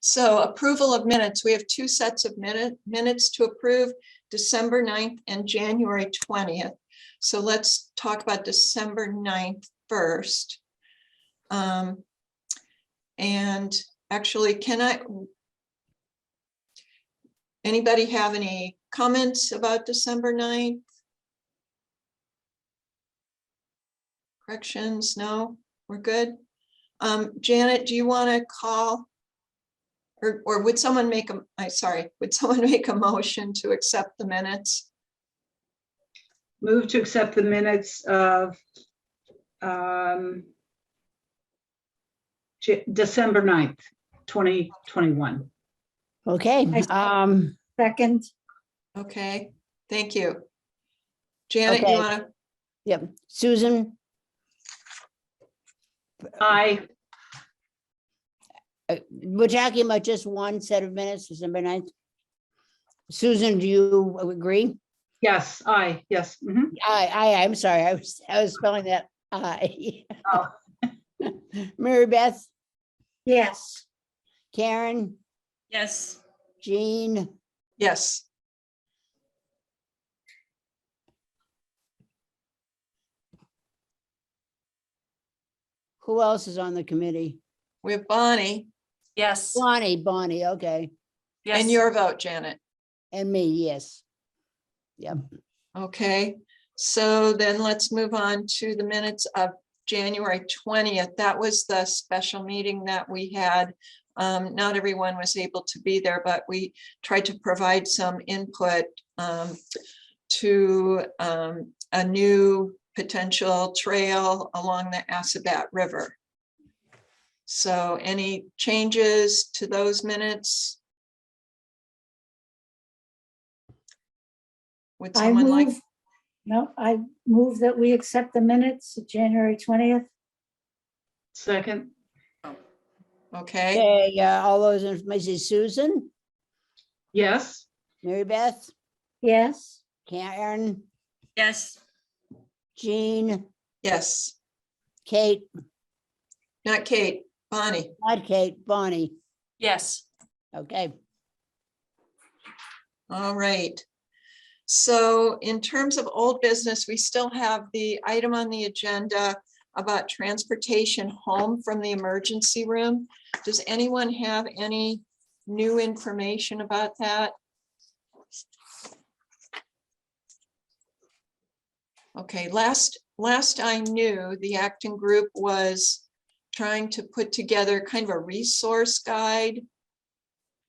So approval of minutes. We have two sets of minutes to approve, December 9th and January 20th. So let's talk about December 9th first. And actually, anybody have any comments about December 9th? Corrections? No, we're good. Janet, do you want to call? Or would someone make would someone make a motion to accept the minutes? Move to accept the minutes of December 9th, 2021. Okay. Second. Okay, thank you. Janet, Okay. you want to? Yep. Susan, Aye. we're talking about just one set of minutes, December 9th. Susan, do you agree? Yes, aye. Yes. Mhm. I'm sorry. I was spelling that I. Oh. Mary Beth, Yes. Karen, Yes. Jean, Yes. who else is on the committee? We have Bonnie Yes. Bonnie, okay. Yes. and your vote, Janet. And me, yes. Yep. Okay, so then let's move on to the minutes of January 20th. That was the special meeting that we had. Not everyone was able to be there, but we tried to provide some input to a new potential trail along the Assabat River. So any changes to those minutes? Would someone like? I move that we accept the minutes of January 20th. Second. Okay, Okay, all those in, Mrs. Susan, Yes. Mary Beth, Yes. Karen, Yes. Jean, yes, Kate, not Kate, Bonnie. not Kate, Bonnie. Yes. Okay. All right. So in terms of old business, we still have the item on the agenda about transportation home from the emergency room. Does anyone have any new information about that? Okay, last I knew, the acting group was trying to put together kind of a resource guide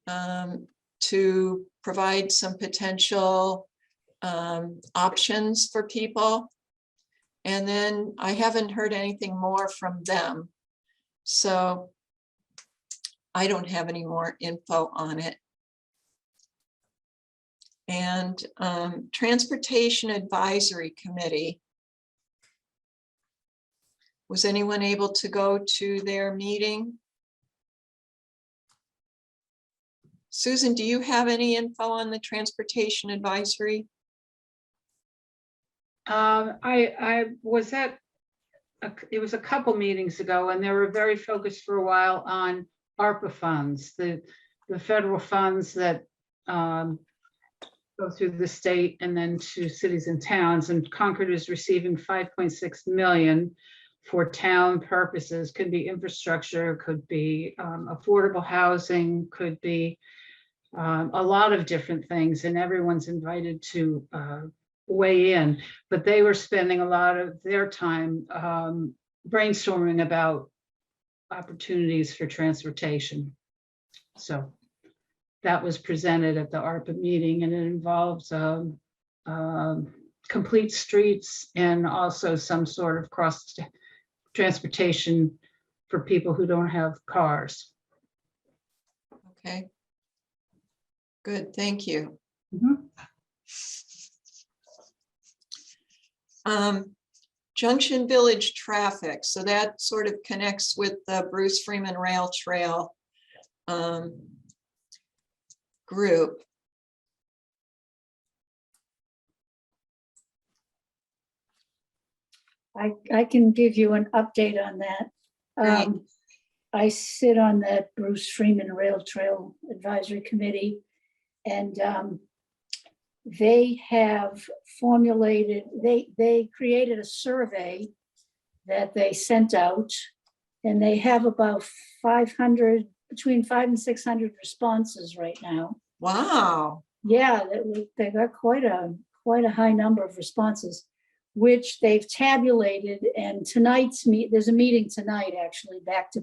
to provide some potential options for people. And then I haven't heard anything more from them. So I don't have any more info on it. And Transportation Advisory Committee. Was anyone able to go to their meeting? Susan, do you have any info on the Transportation Advisory? I was at, it was a couple meetings ago, and they were very focused for a while on ARPA funds, the federal funds that go through the state and then to cities and towns. And Concord is receiving 5.6 million for town purposes. Could be infrastructure, could be affordable housing, could be a lot of different things, and everyone's invited to weigh in, but they were spending a lot of their time brainstorming about opportunities for transportation. So that was presented at the ARPA meeting, and it involves complete streets and also some sort of cross transportation for people who don't have cars. Okay. Good, thank you. Mhm. Junction Village traffic. So that sort of connects with the Bruce Freeman Rail Trail group. I can give you an update on that. Great. I sit on that Bruce Freeman Rail Trail Advisory Committee, and they have formulated, they created a survey that they sent out, and they have about 500, between 500 and 600 responses right now. Wow. Yeah, they got quite a high number of responses, which they've tabulated. And there's a meeting tonight, actually, back to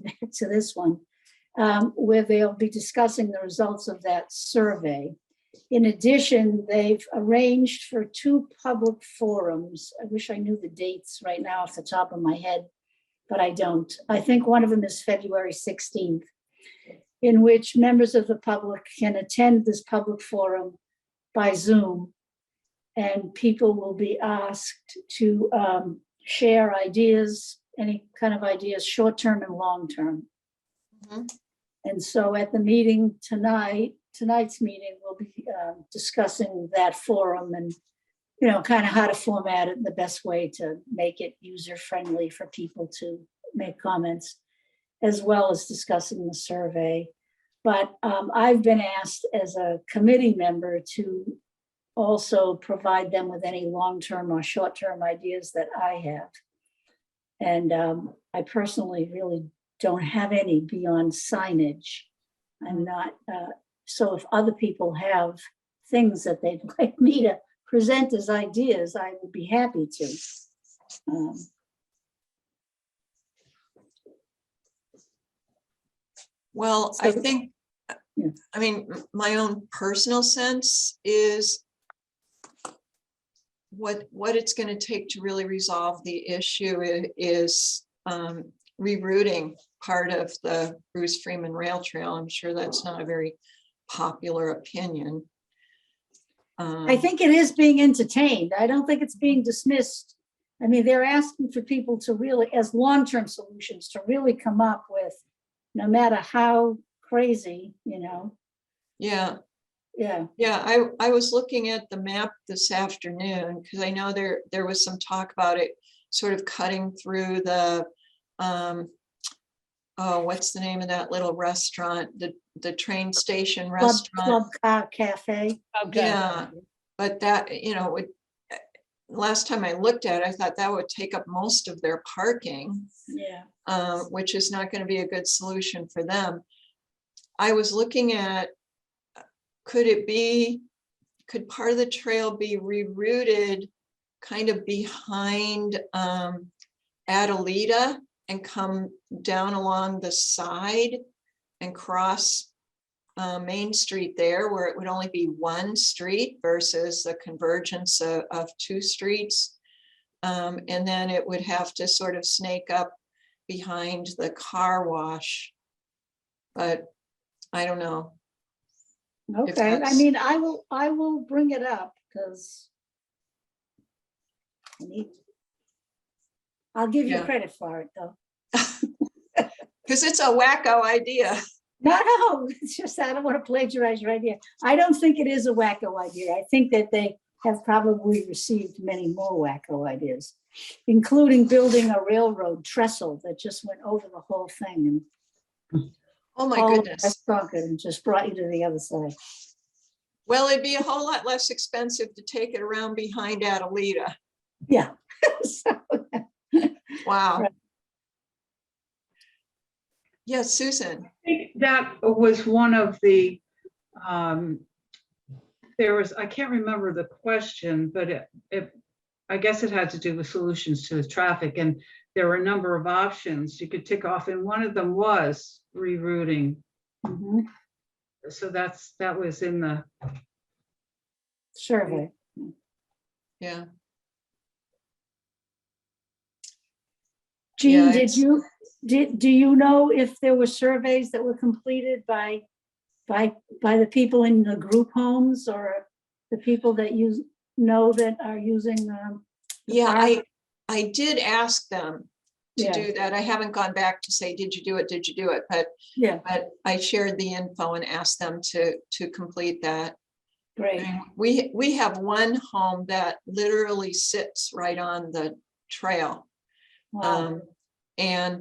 this one, where they'll be discussing the results of that survey. In addition, they've arranged for 2 public forums. I wish I knew the dates right now off the top of my head, but I don't. I think one of them is February 16th, in which members of the public can attend this public forum by Zoom, and people will be asked to share ideas, any kind of ideas, short-term and long-term. Mhm. And so at the meeting tonight's meeting, we'll be discussing that forum and, kind of how to format it in the best way to make it user-friendly for people to make comments, as well as discussing the survey. But I've been asked as a committee member to also provide them with any long-term or short-term ideas that I have. And I personally really don't have any beyond signage. I'm not, so if other people have things that they'd like me to present as ideas, I would be happy to. Well, I So- think, Yeah. I mean, my own personal sense is what it's going to take to really resolve the issue is rerouting part of the Bruce Freeman Rail Trail. I'm sure that's not a very popular opinion. I think it is being entertained. I don't think it's being dismissed. I mean, they're asking for people to really, as long-term solutions, to really come up with, no matter how crazy, Yeah. yeah. Yeah, I was looking at the map this afternoon because I know there was some talk about it sort of cutting through the oh, what's the name of that little restaurant? The train station restaurant. Club Car Cafe. Yeah, but that, last time I looked at it, I thought that would take up most of their parking, Yeah. which is not going to be a good solution for them. I was looking at, could part of the trail be rerouted kind of behind Adelita and come down along the side and cross Main Street there, where it would only be one street versus the convergence of 2 streets. And then it would have to sort of snake up behind the car wash. But I don't know. If Okay, I that's- mean, I will bring it up because I'll give you Yeah. credit for it, though. Because it's a wacko idea. No, it's just, I don't want to plagiarize your idea. I don't think it is a wacko idea. I think that they have probably received many more wacko ideas, including building a railroad trestle that just went over the whole thing and Oh my all of goodness. West Concord and just brought you to the other side. Well, it'd be a whole lot less expensive to take it around behind Adelita. Yeah. So, Wow. Right. Yes, Susan. I think that was one of the, I can't remember the question, but I guess it had to do with solutions to the traffic, and there were a number of options you could tick off, and one of them was rerouting. mhm, So that was in the, survey. Yeah. Jean, Yeah, do you know if there were surveys that were completed by the people in the group homes or the people that that are using? the Yeah, park? I did ask them to Yeah. do that. I haven't gone back to say, did you do it? Did you do it? But I shared the info and asked them to complete that. Great. And we have one home that literally sits right on the trail. Wow. And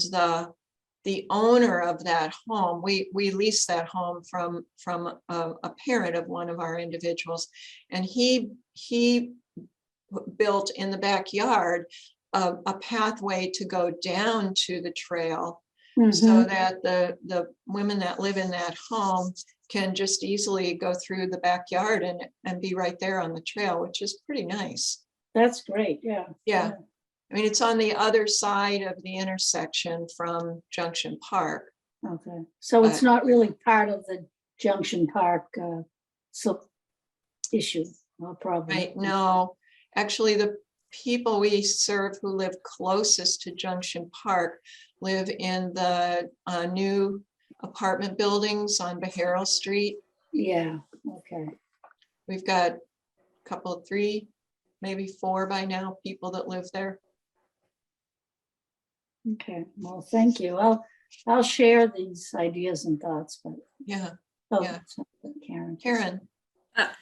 the owner of that home, we leased that home from a parent of one of our individuals, and he built in the backyard a pathway to go down to the trail, so Mhm. that the women that live in that home can just easily go through the backyard and be right there on the trail, which is pretty nice. That's great, yeah. Yeah. I mean, it's on the other side of the intersection from Junction Park. Okay, so it's not really part of the Junction Park so issue or problem. Right, no, actually, the people we serve who live closest to Junction Park live in the new apartment buildings on Beharrell Street. Yeah, okay. We've got a couple, 3, maybe 4 by now, people that live there. Okay, well, thank you. I'll share these ideas and thoughts, but, Yeah, oh, Yeah. Karen. Karen,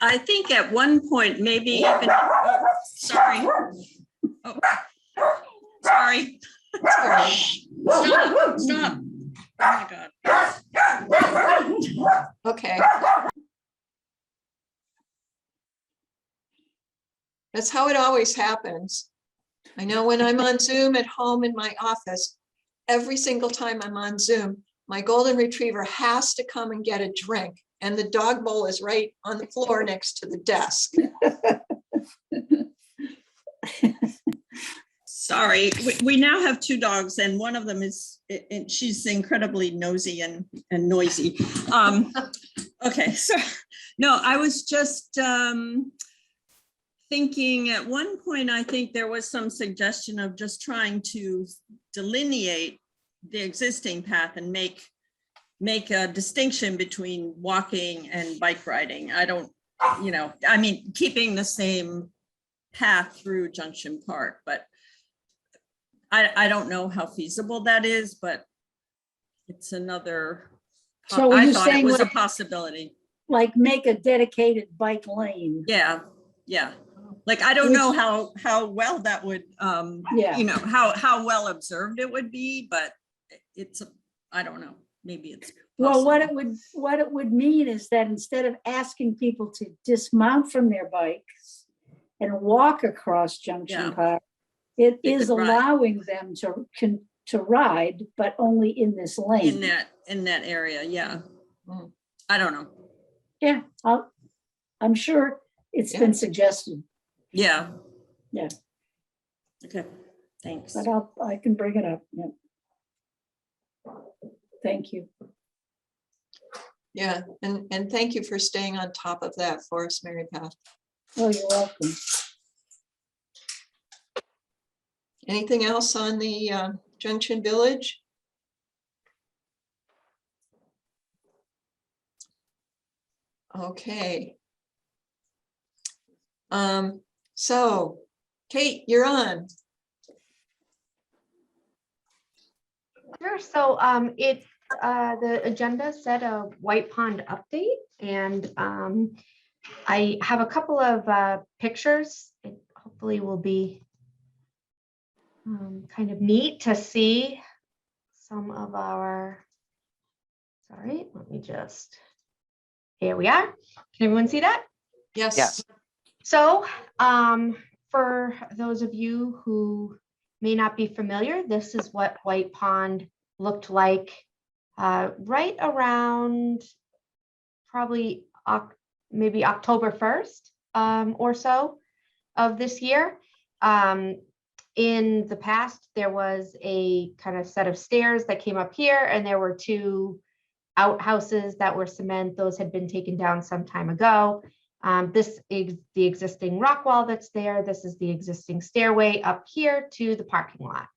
I think at one point, maybe even, oh, sorry. Oh, sorry. sorry. Stop, stop. Oh my God. Okay. That's how it always happens. I know when I'm on Zoom at home in my office, every single time I'm on Zoom, my golden retriever has to come and get a drink, and the dog bowl is right on the floor next to the desk. Sorry, we now have 2 dogs, and one of them is, she's incredibly nosy and noisy. Okay, so, no, I was just thinking at one point, I think there was some suggestion of just trying to delineate the existing path and make a distinction between walking and bike riding. I don't, I mean, keeping the same path through Junction Park, but I don't know how feasible that is, but it's another, So I you're thought it saying was a like- possibility. Like make a dedicated bike lane. Yeah. Like, I don't know how well that would, Yeah. how well observed it would be, but I don't know, maybe it's Well, what possible. it would mean is that instead of asking people to dismount from their bikes and walk across Junction Yeah. Park, it They is could ride. allowing them to ride, but only in this lane. In that area, yeah. Mm. I don't know. Yeah, I'm sure it's Yeah. been suggested, Yeah. Yeah. Okay, thanks. but I can bring it up. Yeah. Thank you. Yeah, and thank you for staying on top of that for us, Mary Beth. Oh, you're welcome. Anything else on the Junction Village? Okay. So Kate, you're on. Sure. So the agenda said a White Pond update, and I have a couple of pictures. It hopefully will be kind of neat to see some of our, sorry, let me just, here we are. Can everyone see that? Yes. Yes. So for those of you who may not be familiar, this is what White Pond looked like right around probably maybe October 1st or so of this year. In the past, there was a kind of set of stairs that came up here, and there were 2 outhouses that were cement. Those had been taken down some time ago. This is the existing rock wall that's there. This is the existing stairway up here to the parking lot.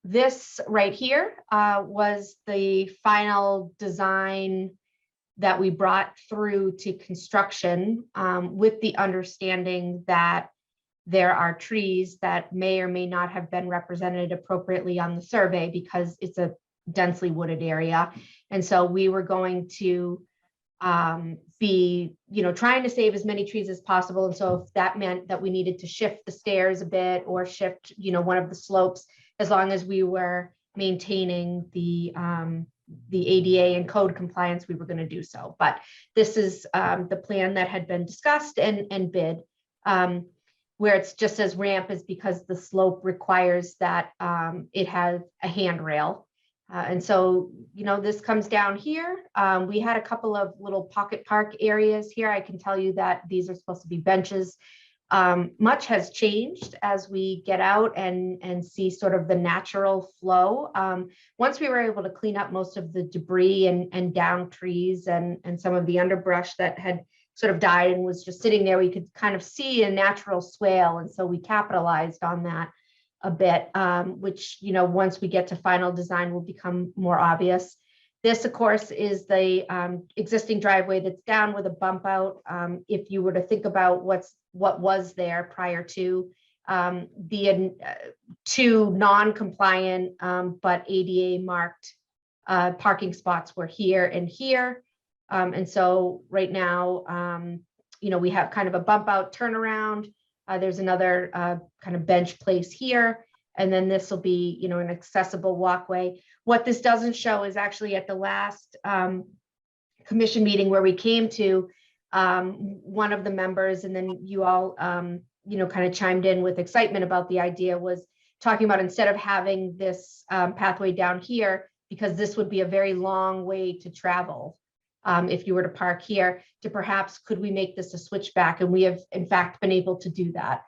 This right here was the final design that we brought through to construction with the understanding that there are trees that may or may not have been represented appropriately on the survey because it's a densely wooded area. And so we were going to be, trying to save as many trees as possible. And so if that meant that we needed to shift the stairs a bit or shift, one of the slopes, as long as we were maintaining the ADA and code compliance, we were going to do so. But this is the plan that had been discussed and bid. Where it's just as ramp is because the slope requires that it has a handrail. And so, you know, this comes down here. We had a couple of little pocket park areas here. I can tell you that these are supposed to be benches. Much has changed as we get out and see sort of the natural flow. Once we were able to clean up most of the debris and down trees and some of the underbrush that had sort of died and was just sitting there, we could kind of see a natural swale. And so we capitalized on that a bit, which, you know, once we get to final design will become more obvious. This, of course, is the existing driveway that's down with a bump out. If you were to think about what was there prior to the two non-compliant but ADA marked parking spots were here and here. And so right now, you know, we have kind of a bump out turnaround. There's another kind of bench place here. And then this will be, you know, an accessible walkway. What this doesn't show is actually at the last commission meeting where we came to, one of the members, and then you all, you know, kind of chimed in with excitement about the idea, was talking about instead of having this pathway down here, because this would be a very long way to travel. If you were to park here, to perhaps could we make this a switchback? And we have in fact been able to do that.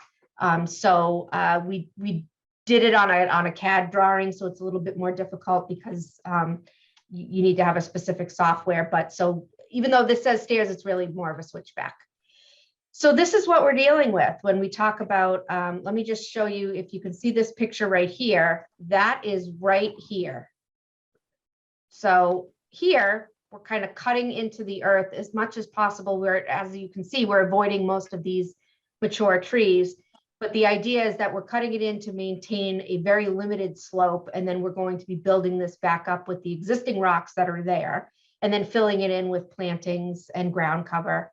So we did it on a CAD drawing, so it's a little bit more difficult because you need to have a specific software. But so even though this says stairs, it's really more of a switchback. So this is what we're dealing with when we talk about, let me just show you, if you can see this picture right here, that is right here. So here, we're kind of cutting into the earth as much as possible, where, as you can see, we're avoiding most of these mature trees. But the idea is that we're cutting it in to maintain a very limited slope, and then we're going to be building this back up with the existing rocks that are there, and then filling it in with plantings and ground cover.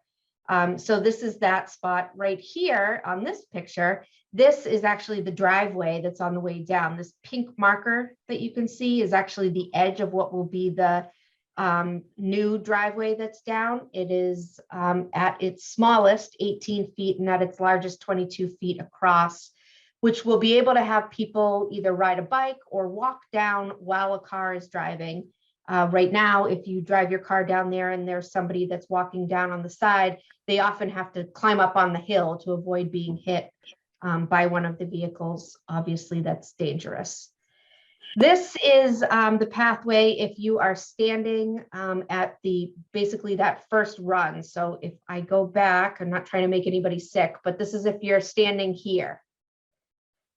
So this is that spot right here on this picture. This is actually the driveway that's on the way down. This pink marker that you can see is actually the edge of what will be the new driveway that's down. It is at its smallest 18 feet and at its largest 22 feet across, which will be able to have people either ride a bike or walk down while a car is driving. Right now, if you drive your car down there and there's somebody that's walking down on the side, they often have to climb up on the hill to avoid being hit by one of the vehicles. Obviously, that's dangerous. This is the pathway if you are standing at basically that first run. So if I go back, I'm not trying to make anybody sick, but this is if you're standing here.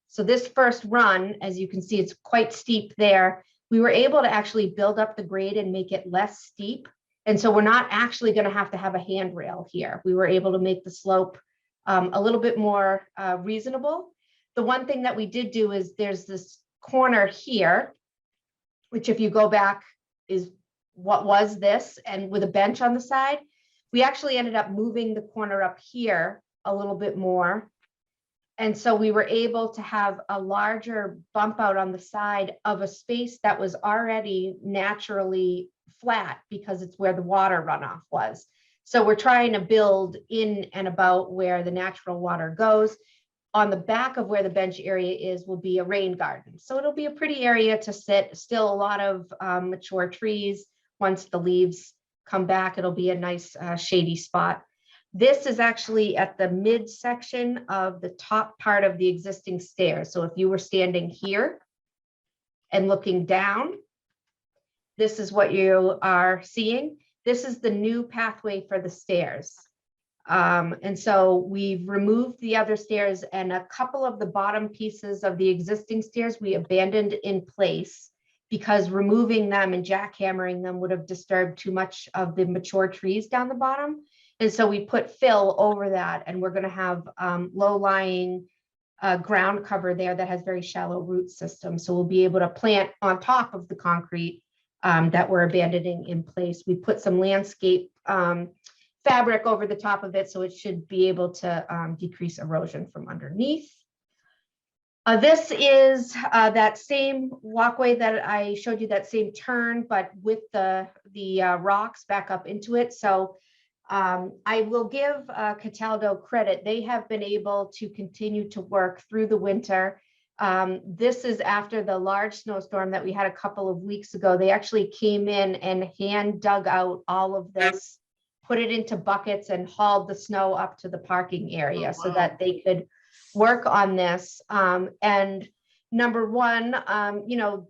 So this first run, as you can see, it's quite steep there. We were able to actually build up the grade and make it less steep. And so we're not actually going to have a handrail here. We were able to make the slope a little bit more reasonable. The one thing that we did do is there's this corner here, which if you go back is what was this, and with a bench on the side, we actually ended up moving the corner up here a little bit more. And so we were able to have a larger bump out on the side of a space that was already naturally flat because it's where the water runoff was. So we're trying to build in and about where the natural water goes. On the back of where the bench area is will be a rain garden. So it'll be a pretty area to sit, still a lot of mature trees. Once the leaves come back, it'll be a nice shady spot. This is actually at the midsection of the top part of the existing stairs. So if you were standing here and looking down, this is what you are seeing. This is the new pathway for the stairs. And so we've removed the other stairs, and a couple of the bottom pieces of the existing stairs we abandoned in place because removing them and jackhammering them would have disturbed too much of the mature trees down the bottom. And so we put fill over that, and we're going to have low-lying ground cover there that has very shallow root systems. So we'll be able to plant on top of the concrete that we're abandoning in place. We put some landscape fabric over the top of it, so it should be able to decrease erosion from underneath. This is that same walkway that I showed you, that same turn, but with the rocks back up into it. So I will give Cataldo credit. They have been able to continue to work through the winter. This is after the large snowstorm that we had a couple of weeks ago. They actually came in and hand dug out all of this, put it into buckets and hauled the snow up to the parking area so that they could work on this. And number one,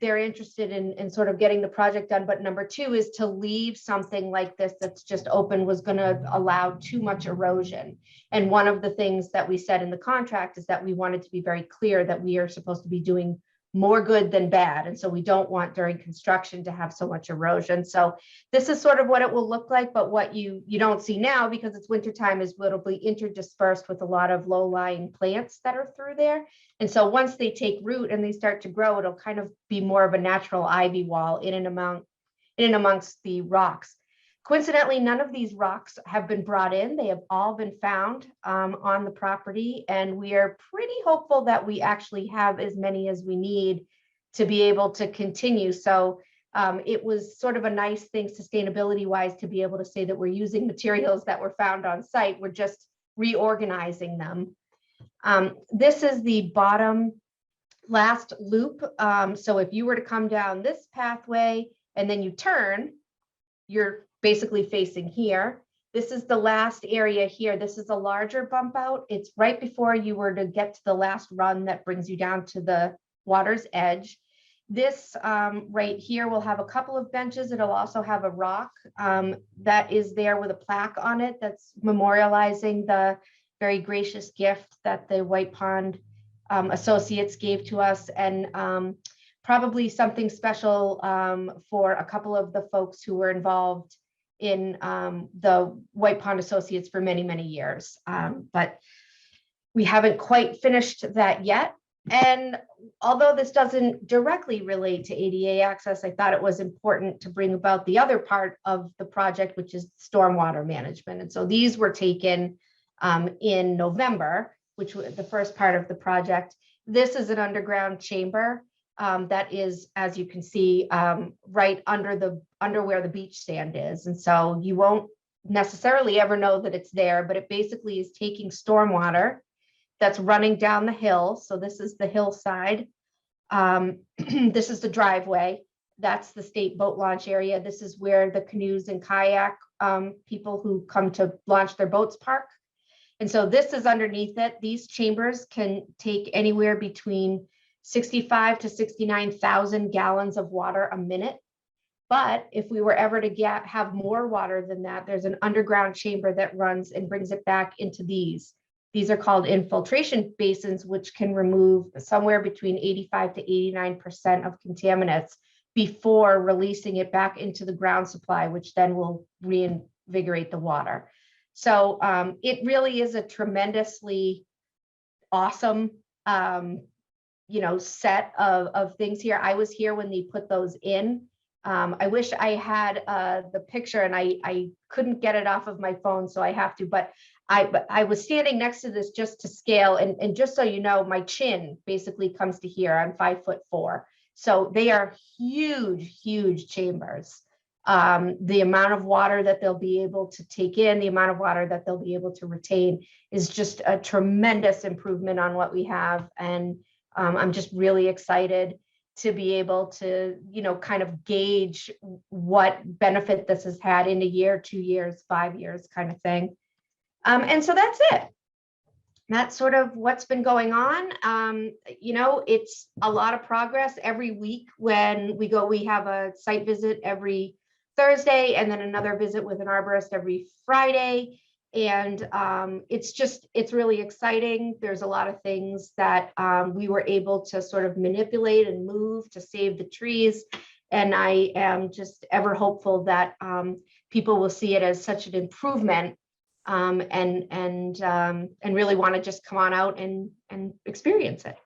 they're interested in sort of getting the project done. But number two is to leave something like this that's just open was going to allow too much erosion. And one of the things that we said in the contract is that we wanted to be very clear that we are supposed to be doing more good than bad. And so we don't want during construction to have so much erosion. So this is sort of what it will look like, but what you don't see now because it's wintertime is what will be interdispersed with a lot of low-lying plants that are through there. And so once they take root and they start to grow, it'll kind of be more of a natural ivy wall in and amongst the rocks. Coincidentally, none of these rocks have been brought in. They have all been found on the property, and we are pretty hopeful that we actually have as many as we need to be able to continue. So it was sort of a nice thing sustainability-wise to be able to say that we're using materials that were found on site. We're just reorganizing them. This is the bottom last loop. So if you were to come down this pathway and then you turn, you're basically facing here. This is the last area here. This is a larger bump out. It's right before you were to get to the last run that brings you down to the water's edge. This right here will have a couple of benches. It'll also have a rock that is there with a plaque on it that's memorializing the very gracious gift that the White Pond Associates gave to us, and probably something special for a couple of the folks who were involved in the White Pond Associates for many, many years. But we haven't quite finished that yet. And although this doesn't directly relate to ADA access, I thought it was important to bring about the other part of the project, which is stormwater management. And so these were taken in November, which was the first part of the project. This is an underground chamber that is, as you can see, right under where the beach sand is. And so you won't necessarily ever know that it's there, but it basically is taking stormwater that's running down the hill. So this is the hillside. This is the driveway. That's the state boat launch area. This is where the canoes and kayak people who come to launch their boats park. And so this is underneath it. These chambers can take anywhere between 65 to 69,000 gallons of water a minute. But if we were ever to have more water than that, there's an underground chamber that runs and brings it back into these. These are called infiltration basins, which can remove somewhere between 85 to 89% of contaminants before releasing it back into the ground supply, which then will reinvigorate the water. So it really is a tremendously awesome set of things here. I was here when they put those in. I wish I had the picture, and I couldn't get it off of my phone, so I have to, but I was standing next to this just to scale, and just so you know, my chin basically comes to here. I'm 5'4". So they are huge, huge chambers. The amount of water that they'll be able to take in, the amount of water that they'll be able to retain is just a tremendous improvement on what we have. And I'm just really excited to be able to, kind of gauge what benefit this has had in a year, 2 years, 5 years kind of thing. And so that's it. That's sort of what's been going on. It's a lot of progress every week. When we go, we have a site visit every Thursday, and then another visit with an arborist every Friday. And it's really exciting. There's a lot of things that we were able to sort of manipulate and move to save the trees. And I am just ever hopeful that people will see it as such an improvement and really want to just come on out and experience it.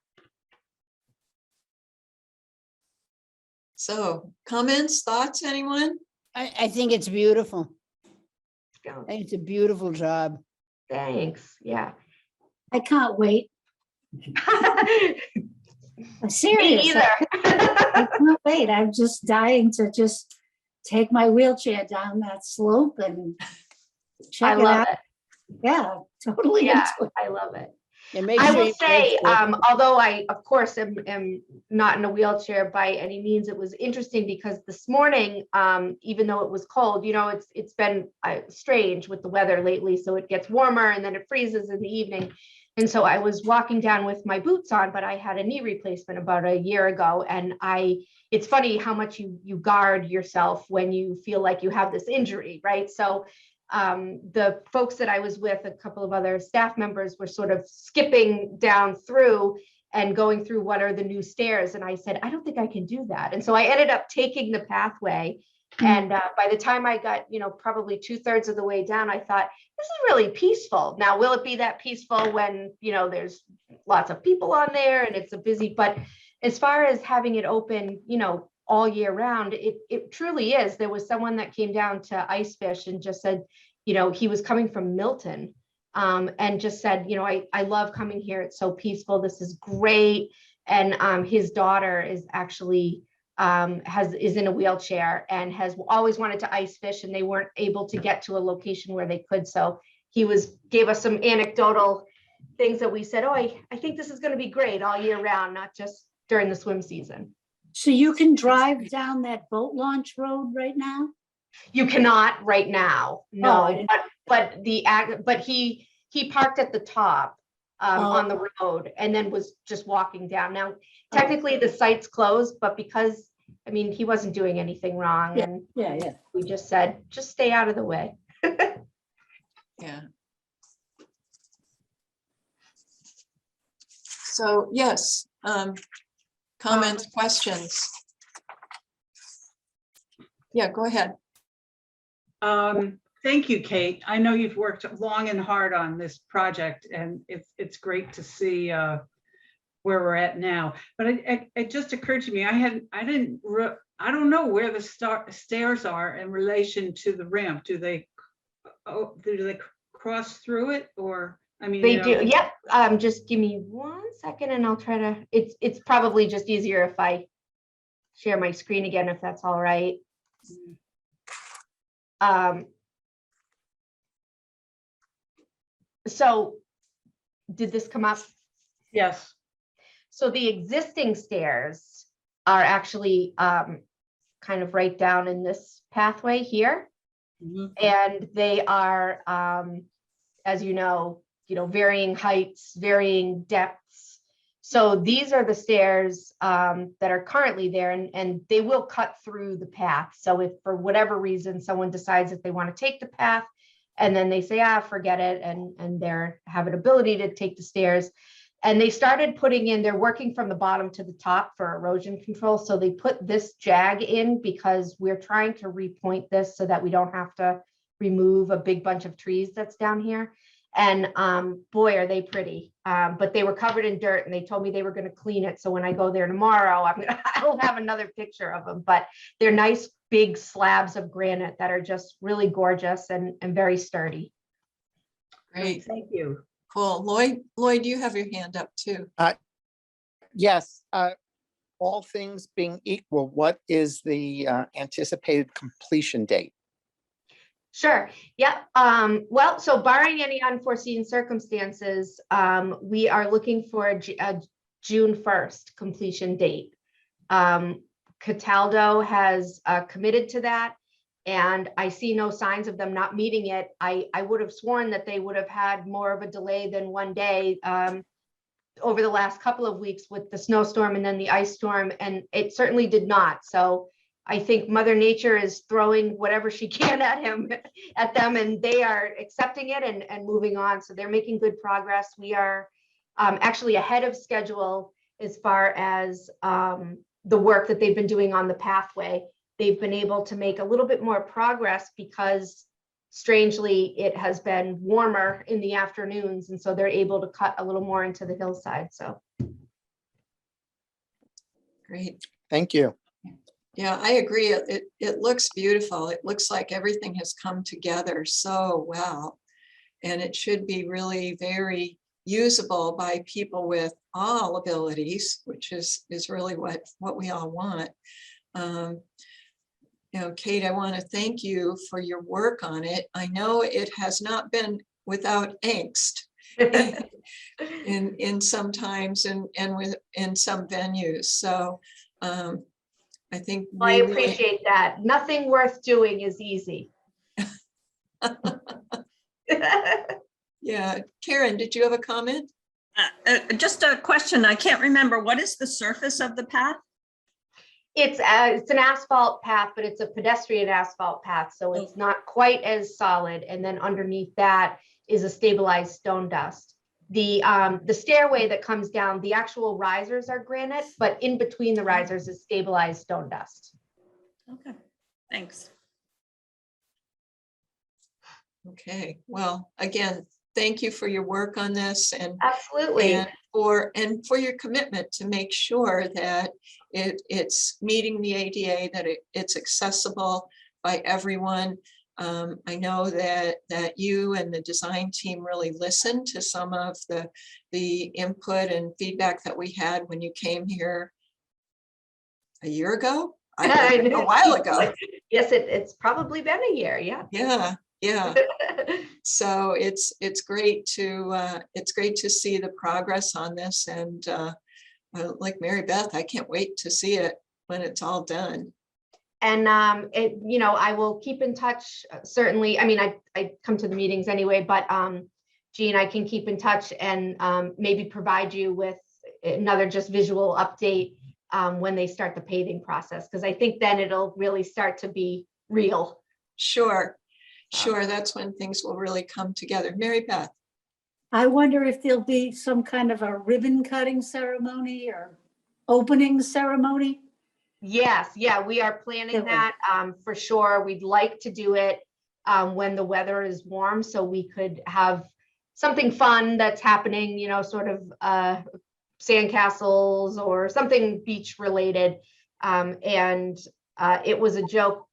So comments, thoughts, anyone? I think it's beautiful. So, I think it's a beautiful job. thanks. Yeah. I can't wait. Me serious. either. I can't wait. I'm just dying to just take my wheelchair down that slope and I check it love out. it. Yeah, totally Yeah, into it. I love it. And make I sure will you say, register. although I, of course, am not in a wheelchair by any means, it was interesting because this morning, even though it was cold, you know, it's been strange with the weather lately. So it gets warmer and then it freezes in the evening. And so I was walking down with my boots on, but I had a knee replacement about a year ago. And it's funny how much you guard yourself when you feel like you have this injury, right? So the folks that I was with, a couple of other staff members, were sort of skipping down through and going through what are the new stairs. And I said, I don't think I can do that. And so I ended up taking the pathway. And by the time I got, you know, probably 2/3 of the way down, I thought, this is really peaceful. Now, will it be that peaceful when, you know, there's lots of people on there and it's a busy, but as far as having it open, you know, all year round, it truly is. There was someone that came down to ice fish and just said, you know, he was coming from Milton, and just said, you know, I love coming here. It's so peaceful. This is great. And his daughter is actually is in a wheelchair and has always wanted to ice fish, and they weren't able to get to a location where they could. So he gave us some anecdotal things that we said, oh, I think this is going to be great all year round, not just during the swim season. So you can drive down that boat launch road right now? You cannot right now, I no, didn't- but he parked at the top on the road and then was just walking down. Now, technically the site's closed, but because, I mean, he wasn't doing anything wrong, Yeah. and Yeah. we just said, just stay out of the way. Yeah. So, yes, comments, questions? Yeah, go ahead. Thank you, Kate. I know you've worked long and hard on this project, and it's great to see where we're at now. But it just occurred to me, I don't know where the stairs are in relation to the ramp. Do they cross through it, or I mean? They do, yep. Just give me 1 second and I'll try to, it's probably just easier if I share my screen again, if that's all right. So did this come up? Yes. So the existing stairs are actually kind of right down in this pathway here. Mhm. And they are, as you know, varying heights, varying depths. So these are the stairs that are currently there, and they will cut through the path. So if for whatever reason someone decides that they want to take the path, and then they say, forget it, and they have an ability to take the stairs. And they started putting in, they're working from the bottom to the top for erosion control. So they put this jag in because we're trying to repoint this so that we don't have to remove a big bunch of trees that's down here. And boy, are they pretty. But they were covered in dirt, and they told me they were going to clean it. So when I go there tomorrow, I'll have another picture of them. But they're nice big slabs of granite that are just really gorgeous and very sturdy. Great, Thank you. cool. Lloyd, you have your hand up too. Yes, all things being equal, what is the anticipated completion date? Sure. Yeah. Well, so barring any unforeseen circumstances, we are looking for a June 1st completion date. Cataldo has committed to that, and I see no signs of them not meeting it. I would have sworn that they would have had more of a delay than 1 day over the last couple of weeks with the snowstorm and then the ice storm, and it certainly did not. So I think Mother Nature is throwing whatever she can at them, and they are accepting it and moving on. So they're making good progress. We are actually ahead of schedule as far as the work that they've been doing on the pathway. They've been able to make a little bit more progress because strangely it has been warmer in the afternoons, and so they're able to cut a little more into the hillside. So Great. Thank you. Yeah, I agree. It looks beautiful. It looks like everything has come together so well. And it should be really very usable by people with all abilities, which is really what we all want. You know, Kate, I want to thank you for your work on it. I know it has not been without angst in some times and in some venues. So I think I we really, appreciate that. Nothing worth doing is easy. yeah. Karen, did you have a comment? Just a question. I can't remember. What is the surface of the path? It's an asphalt path, but it's a pedestrian asphalt path, so it's not quite as solid. And then underneath that is a stabilized stone dust. The stairway that comes down, the actual risers are granite, but in between the risers is stabilized stone dust. Okay, thanks. Okay, well, again, thank you for your work on this and Absolutely. for your commitment to make sure that it's meeting the ADA, that it's accessible by everyone. I know that you and the design team really listened to some of the input and feedback that we had when you came here a year ago, a while ago. Yes, it's probably been a year. Yeah. Yeah, yeah. So it's great to see the progress on this, and like Mary Beth, I can't wait to see it when it's all done. And I will keep in touch, certainly. I mean, I come to the meetings anyway, but Jean, I can keep in touch and maybe provide you with another just visual update when they start the paving process, because I think then it'll really start to be real. Sure, that's when things will really come together. Mary Beth. I wonder if there'll be some kind of a ribbon cutting ceremony or opening ceremony. Yes, yeah, we are planning Good one. that for sure. We'd like to do it when the weather is warm, so we could have something fun that's happening, sort of sandcastles or something beach related. And it was a joke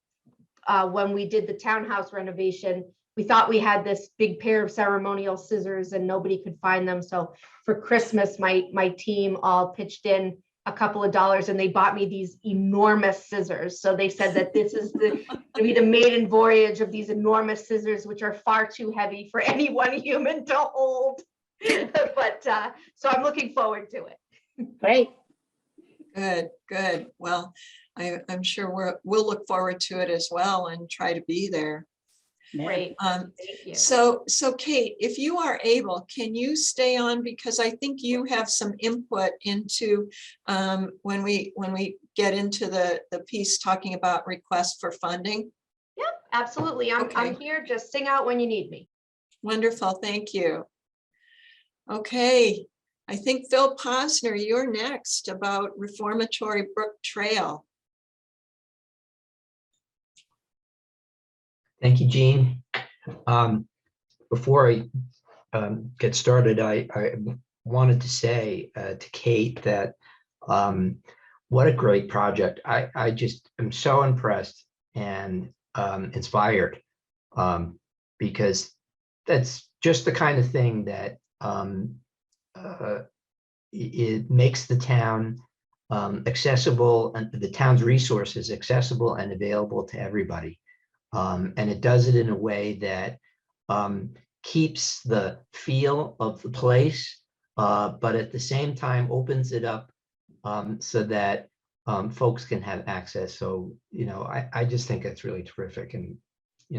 when we did the townhouse renovation. We thought we had this big pair of ceremonial scissors and nobody could find them. So for Christmas, my team all pitched in a couple of dollars and they bought me these enormous scissors. So they said that this is to be the maiden voyage of these enormous scissors, which are far too heavy for any one human to hold. But so I'm looking forward to it. Great. Good. Well, I'm sure we'll look forward to it as well and try to be there. Great. Thank you. So Kate, if you are able, can you stay on, because I think you have some input into when we get into the piece talking about requests for funding. Yep, absolutely. I'm here. Just sing out when you need me. Wonderful, thank you. Okay, I think Phil Posner, you're next about Reformatory Brook Trail. Thank you, Jean. Before I get started, I wanted to say to Kate that what a great project. I just am so impressed and inspired because that's just the kind of thing that it makes the town accessible and the town's resources accessible and available to everybody. And it does it in a way that keeps the feel of the place, but at the same time opens it up so that folks can have access. So, I just think it's really terrific. And,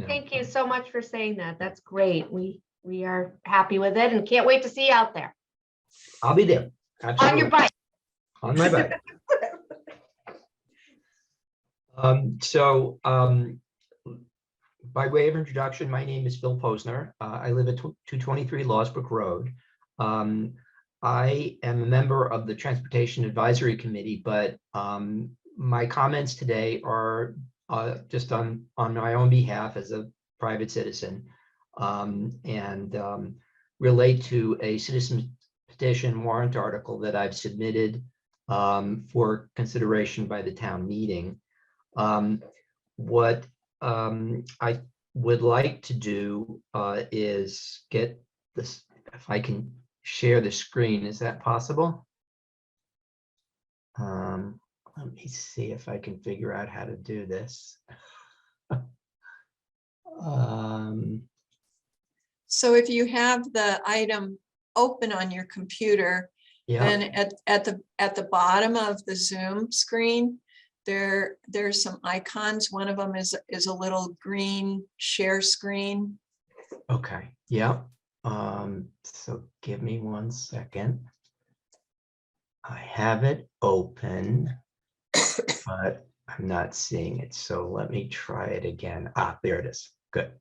Thank you so much for saying that. That's great. We are happy with it and can't wait to see you out there. I'll be there. Absolutely. On your bike. On my bike. By way of introduction, my name is Phil Posner. I live at 223 Lawsbrook Road. I am a member of the Transportation Advisory Committee, but my comments today are just on my own behalf as a private citizen and relate to a citizen petition warrant article that I've submitted for consideration by the town meeting. What I would like to do is get this, if I can share the screen. Is that possible? Let me see if I can figure out how to do this. So if you have the item open on your computer, Yeah, then at the bottom of the Zoom screen, there's some icons. One of them is a little green share screen. okay, yeah. So give me 1 second. I have it open, but I'm not seeing it. So let me try it again. Ah, there it is. Good.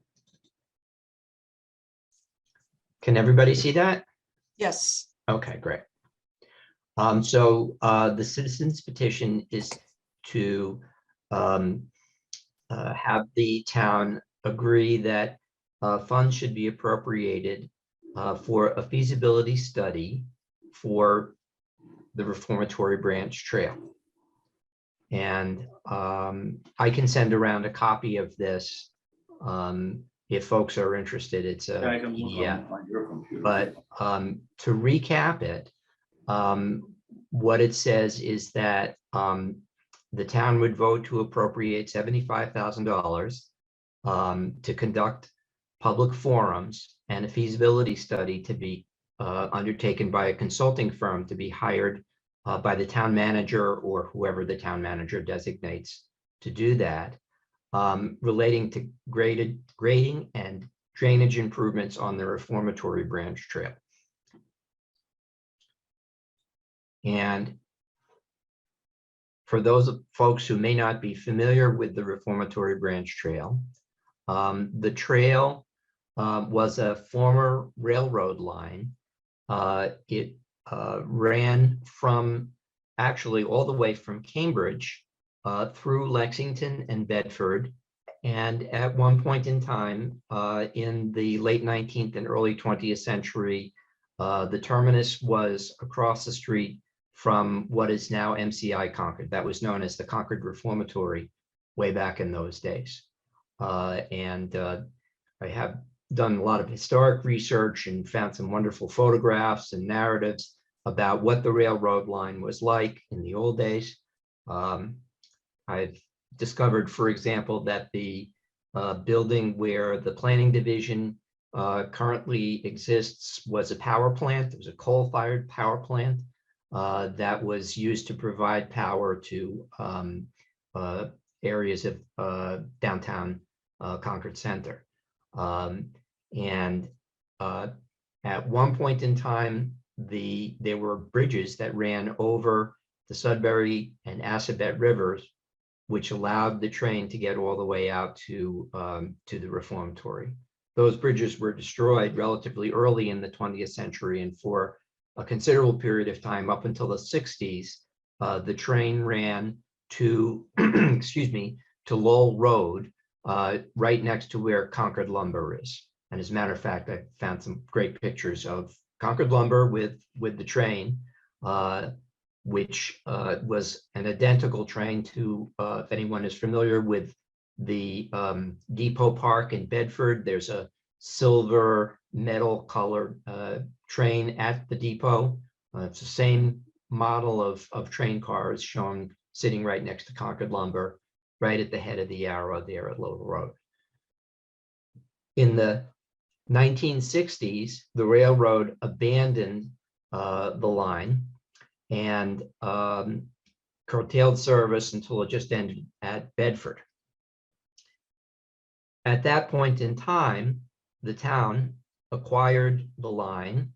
Can everybody see that? Yes. Okay, great. So the citizens petition is to have the town agree that funds should be appropriated for a feasibility study for the Reformatory Branch Trail. And I can send around a copy of this if folks are interested. It's a PDF. But to recap it, what it says is that the town would vote to appropriate $75,000 to conduct public forums and a feasibility study to be undertaken by a consulting firm to be hired by the town manager or whoever the town manager designates to do that, relating to grading and drainage improvements on the Reformatory Branch Trail. And for those folks who may not be familiar with the Reformatory Branch Trail, the trail was a former railroad line. It ran from actually all the way from Cambridge through Lexington and Bedford. And at one point in time in the late 19th and early 20th century, the terminus was across the street from what is now MCI Concord. That was known as the Concord Reformatory way back in those days. And I have done a lot of historic research and found some wonderful photographs and narratives about what the railroad line was like in the old days. I've discovered, for example, that the building where the planning division currently exists was a power plant. It was a coal-fired power plant that was used to provide power to areas of downtown Concord Center. And at one point in time, there were bridges that ran over the Sudbury and Assabet rivers, which allowed the train to get all the way out to the Reformatory. Those bridges were destroyed relatively early in the 20th century, and for a considerable period of time, up until the 60s, the train ran to, excuse me, to Lowell Road, right next to where Concord Lumber is. And as a matter of fact, I found some great pictures of Concord Lumber with the train, which was an identical train to, if anyone is familiar with the Depot Park in Bedford, there's a silver metal colored train at the depot. It's the same model of train cars shown sitting right next to Concord Lumber, right at the head of the arrow there at Lowell Road. In the 1960s, the railroad abandoned the line and curtailed service until it just ended at Bedford. At that point in time, the town acquired the line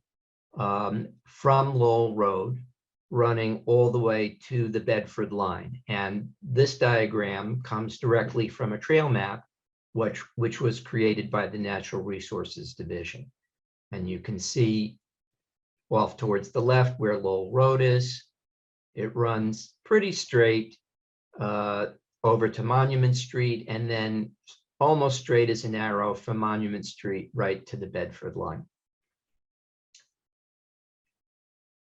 from Lowell Road, running all the way to the Bedford line. And this diagram comes directly from a trail map, which was created by the Natural Resources Division. And you can see off towards the left where Lowell Road is. It runs pretty straight over to Monument Street, and then almost straight as an arrow from Monument Street right to the Bedford line.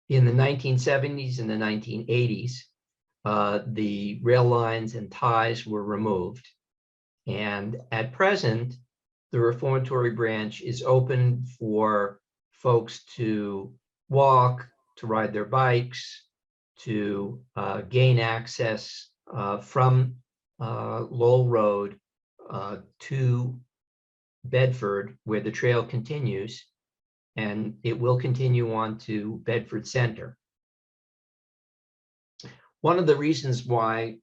In the 1970s and the 1980s, the rail lines and ties were removed. And at present, the Reformatory Branch is open for folks to walk, to ride their bikes, to gain access from Lowell Road to Bedford, where the trail continues, and it will continue on to Bedford Center. One of the reasons why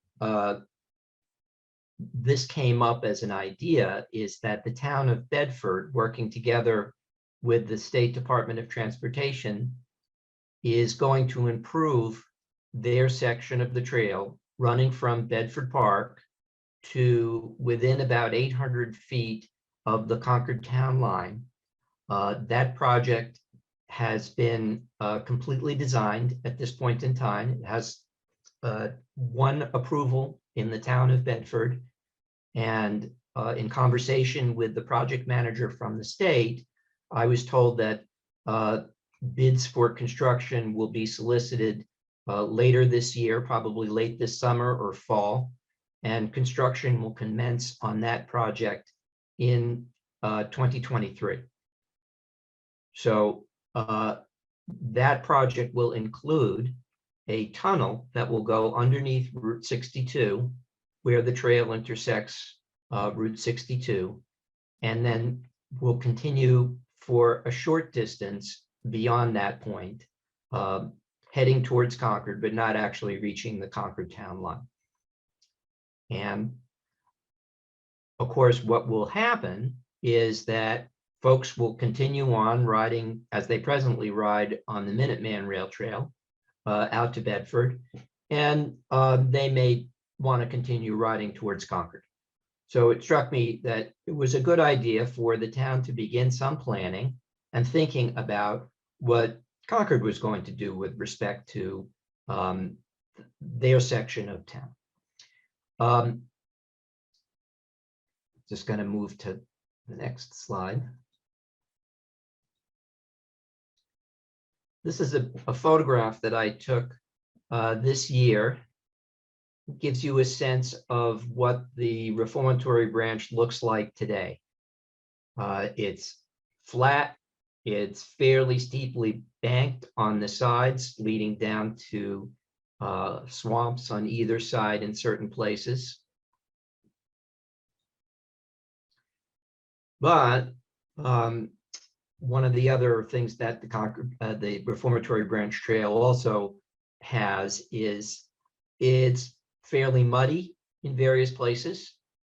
this came up as an idea is that the town of Bedford, working together with the State Department of Transportation, is going to improve their section of the trail running from Bedford Park to within about 800 feet of the Concord town line. That project has been completely designed at this point in time. It has one approval in the town of Bedford. And in conversation with the project manager from the state, I was told that bids for construction will be solicited later this year, probably late this summer or fall, and construction will commence on that project in 2023. So that project will include a tunnel that will go underneath Route 62, where the trail intersects Route 62, and then will continue for a short distance beyond that point, heading towards Concord, but not actually reaching the Concord town line. And of course, what will happen is that folks will continue on riding as they presently ride on the Minuteman Rail Trail out to Bedford, and they may want to continue riding towards Concord. So it struck me that it was a good idea for the town to begin some planning and thinking about what Concord was going to do with respect to their section of town. Just going to move to the next slide. This is a photograph that I took this year. It gives you a sense of what the Reformatory branch looks like today. It's flat, it's fairly steeply banked on the sides, leading down to swamps on either side in certain places. But one of the other things that the Reformatory Branch Trail also has is it's fairly muddy in various places.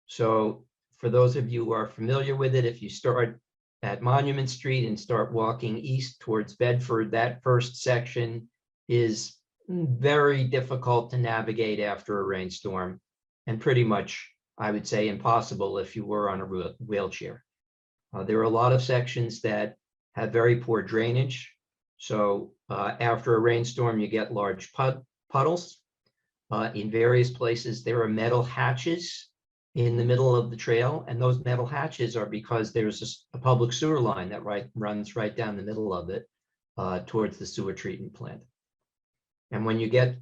So for those of you who are familiar with it, if you start at Monument Street and start walking east towards Bedford, that first section is very difficult to navigate after a rainstorm, and pretty much, I would say, impossible if you were on a wheelchair. There are a lot of sections that have very poor drainage. So after a rainstorm, you get large puddles. In various places, there are metal hatches in the middle of the trail. And those metal hatches are because there's a public sewer line that runs right down the middle of it towards the sewer treatment plant. And when you get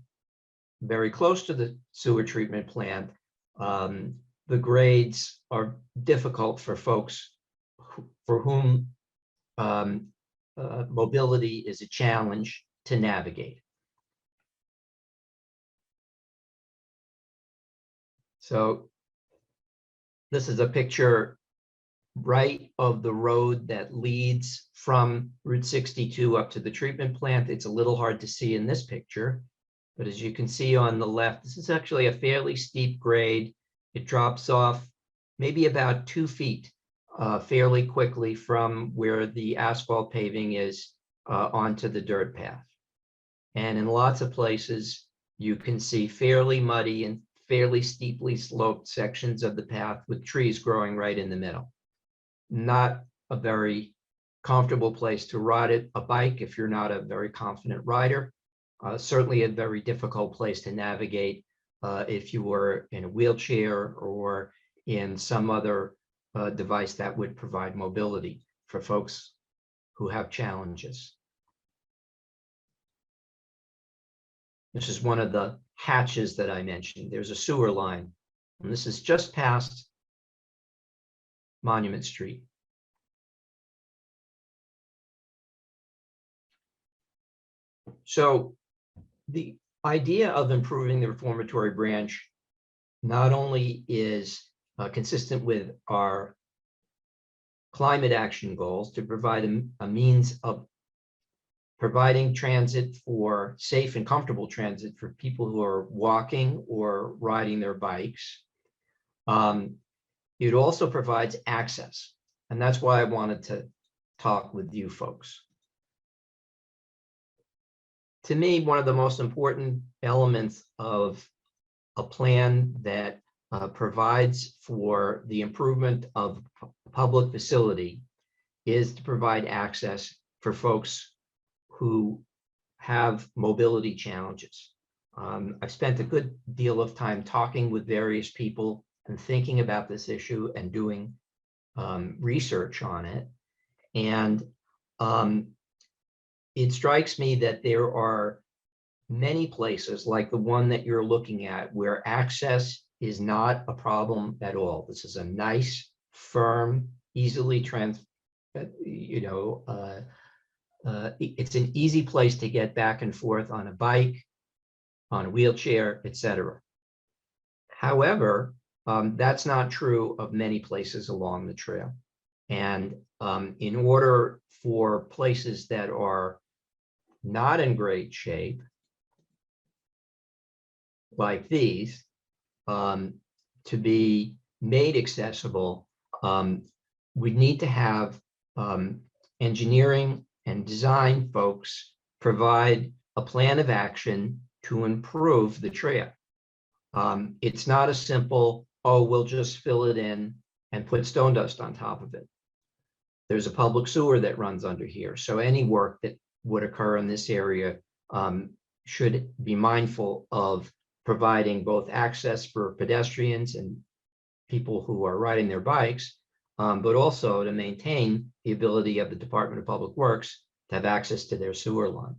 very close to the sewer treatment plant, the grades are difficult for folks for whom mobility is a challenge to navigate. So this is a picture right of the road that leads from Route 62 up to the treatment plant. It's a little hard to see in this picture, but as you can see on the left, this is actually a fairly steep grade. It drops off maybe about 2 feet fairly quickly from where the asphalt paving is onto the dirt path. And in lots of places, you can see fairly muddy and fairly steeply sloped sections of the path with trees growing right in the middle. Not a very comfortable place to ride a bike if you're not a very confident rider. Certainly a very difficult place to navigate if you were in a wheelchair or in some other device that would provide mobility for folks who have challenges. This is one of the hatches that I mentioned. There's a sewer line, and this is just past Monument Street. So the idea of improving the reformatory branch not only is consistent with our climate action goals to provide a means of providing transit for safe and comfortable transit for people who are walking or riding their bikes. It also provides access, and that's why I wanted to talk with you folks. To me, one of the most important elements of a plan that provides for the improvement of public facility is to provide access for folks who have mobility challenges. I've spent a good deal of time talking with various people and thinking about this issue and doing research on it. And it strikes me that there are many places like the one that you're looking at where access is not a problem at all. This is a nice, firm, easily it's an easy place to get back and forth on a bike, on a wheelchair, etc. However, that's not true of many places along the trail. And in order for places that are not in great shape, like these, to be made accessible, we need to have engineering and design folks provide a plan of action to improve the trail. It's not a simple, oh, we'll just fill it in and put stone dust on top of it. There's a public sewer that runs under here. So any work that would occur in this area should be mindful of providing both access for pedestrians and people who are riding their bikes, but also to maintain the ability of the Department of Public Works to have access to their sewer line.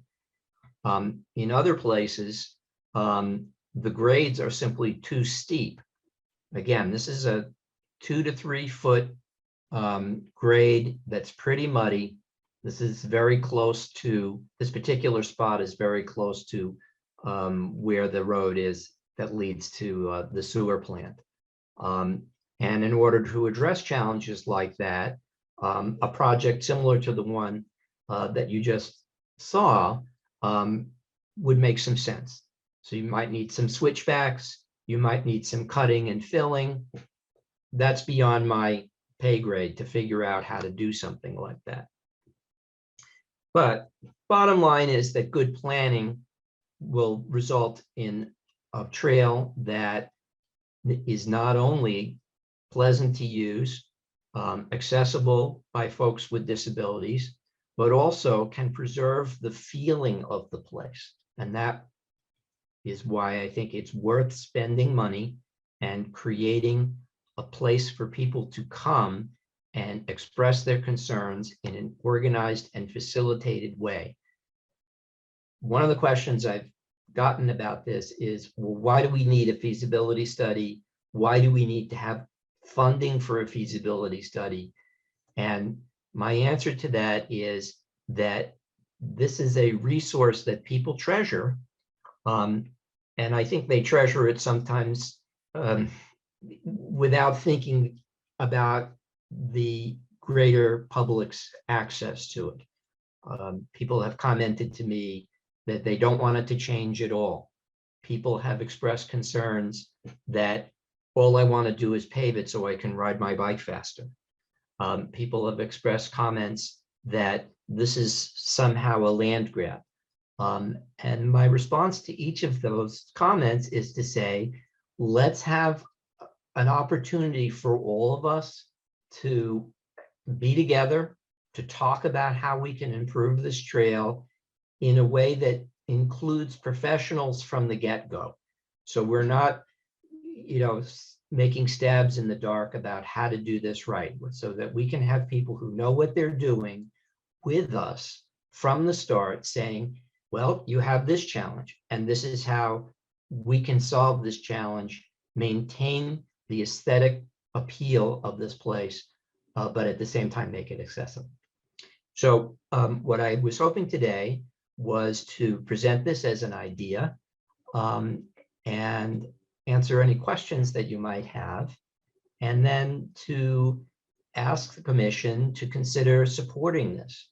In other places, the grades are simply too steep. Again, this is a 2 to 3 foot grade that's pretty muddy. This is very close to, this particular spot is very close to where the road is that leads to the sewer plant. And in order to address challenges like that, a project similar to the one that you just saw would make some sense. So you might need some switchbacks, you might need some cutting and filling. That's beyond my pay grade to figure out how to do something like that. But bottom line is that good planning will result in a trail that is not only pleasant to use, accessible by folks with disabilities, but also can preserve the feeling of the place. And that is why I think it's worth spending money and creating a place for people to come and express their concerns in an organized and facilitated way. One of the questions I've gotten about this is, well, why do we need a feasibility study? Why do we need to have funding for a feasibility study? And my answer to that is that this is a resource that people treasure. And I think they treasure it sometimes without thinking about the greater public's access to it. People have commented to me that they don't want it to change at all. People have expressed concerns that all I want to do is pave it so I can ride my bike faster. People have expressed comments that this is somehow a land grab. And my response to each of those comments is to say, let's have an opportunity for all of us to be together, to talk about how we can improve this trail in a way that includes professionals from the get-go. So we're not, making stabs in the dark about how to do this right, so that we can have people who know what they're doing with us from the start saying, well, you have this challenge, and this is how we can solve this challenge, maintain the aesthetic appeal of this place, but at the same time, make it accessible. So what I was hoping today was to present this as an idea and answer any questions that you might have, and then to ask the commission to consider supporting this.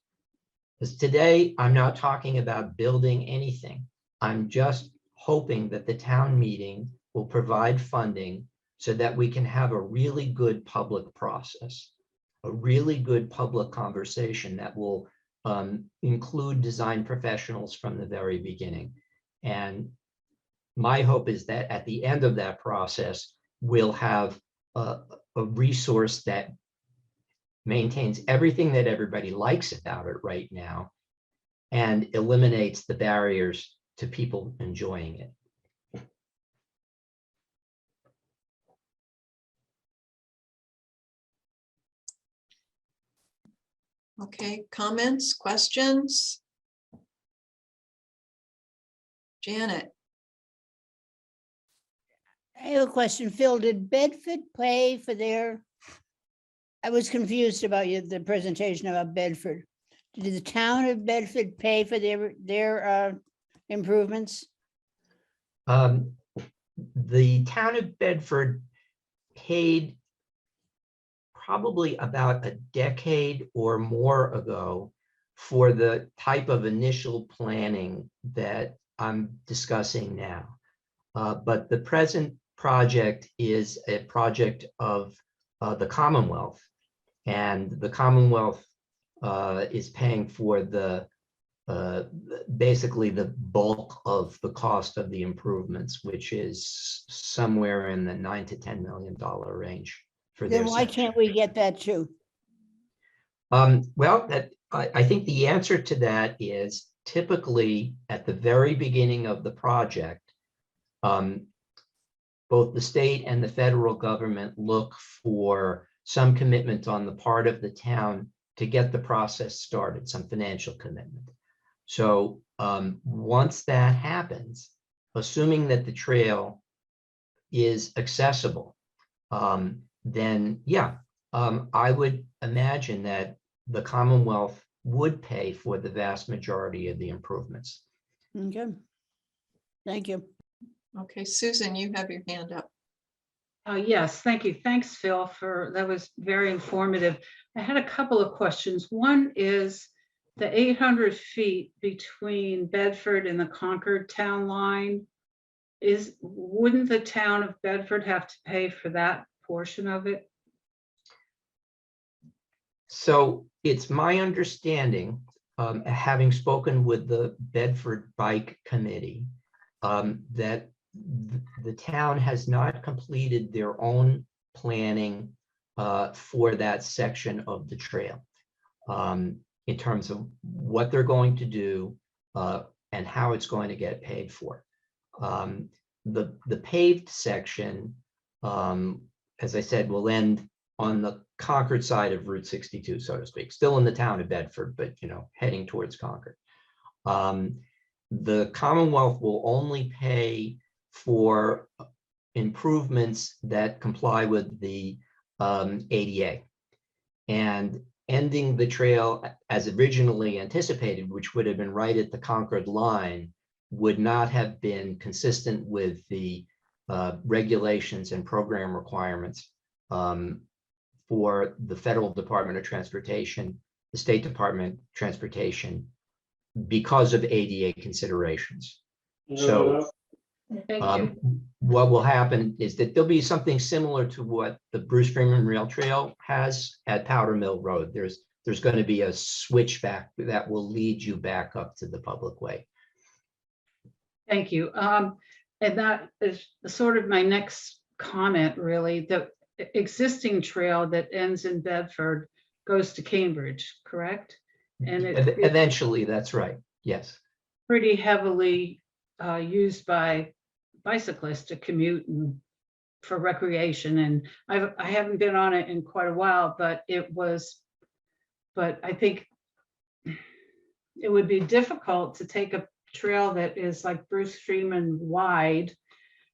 Because today, I'm not talking about building anything. I'm just hoping that the town meeting will provide funding so that we can have a really good public process, a really good public conversation that will include design professionals from the very beginning. And my hope is that at the end of that process, we'll have a resource that maintains everything that everybody likes about it right now and eliminates the barriers to people enjoying it. Okay, comments, questions? Janet, I have a question. Phil, did Bedford pay for their? I was confused about the presentation about Bedford. Did the town of Bedford pay for their improvements? The town of Bedford paid probably about a decade or more ago for the type of initial planning that I'm discussing now. But the present project is a project of the Commonwealth, and the Commonwealth is paying for the basically the bulk of the cost of the improvements, which is somewhere in the $9 to $10 million range for their Then why section. can't we get that too? Well, I think the answer to that is typically at the very beginning of the project, both the state and the federal government look for some commitment on the part of the town to get the process started, some financial commitment. So once that happens, assuming that the trail is accessible, then yeah, I would imagine that the Commonwealth would pay for the vast majority of the improvements. Okay. Thank you. okay, Susan, you have your hand up. Yes, thank you. Thanks, Phil, that was very informative. I had a couple of questions. One is the 800 feet between Bedford and the Concord town line. Wouldn't the town of Bedford have to pay for that portion of it? So it's my understanding, having spoken with the Bedford Bike Committee, that the town has not completed their own planning for that section of the trail in terms of what they're going to do and how it's going to get paid for. The paved section, as I said, will end on the Concord side of Route 62, so to speak, still in the town of Bedford, but heading towards Concord. The Commonwealth will only pay for improvements that comply with the ADA, and ending the trail as originally anticipated, which would have been right at the Concord line, would not have been consistent with the regulations and program requirements for the Federal Department of Transportation, the State Department of Transportation, because of ADA considerations. So Thank you. what will happen is that there'll be something similar to what the Bruce Freeman Rail Trail has at Powder Mill Road. There's going to be a switchback that will lead you back up to the public way. Thank you. And that is sort of my next comment, really. The existing trail that ends in Bedford goes to Cambridge, correct? And Eventually, that's right. Yes. Pretty heavily used by bicyclists to commute and for recreation. And I haven't been on it in quite a while, but I think it would be difficult to take a trail that is like Bruce Freeman wide,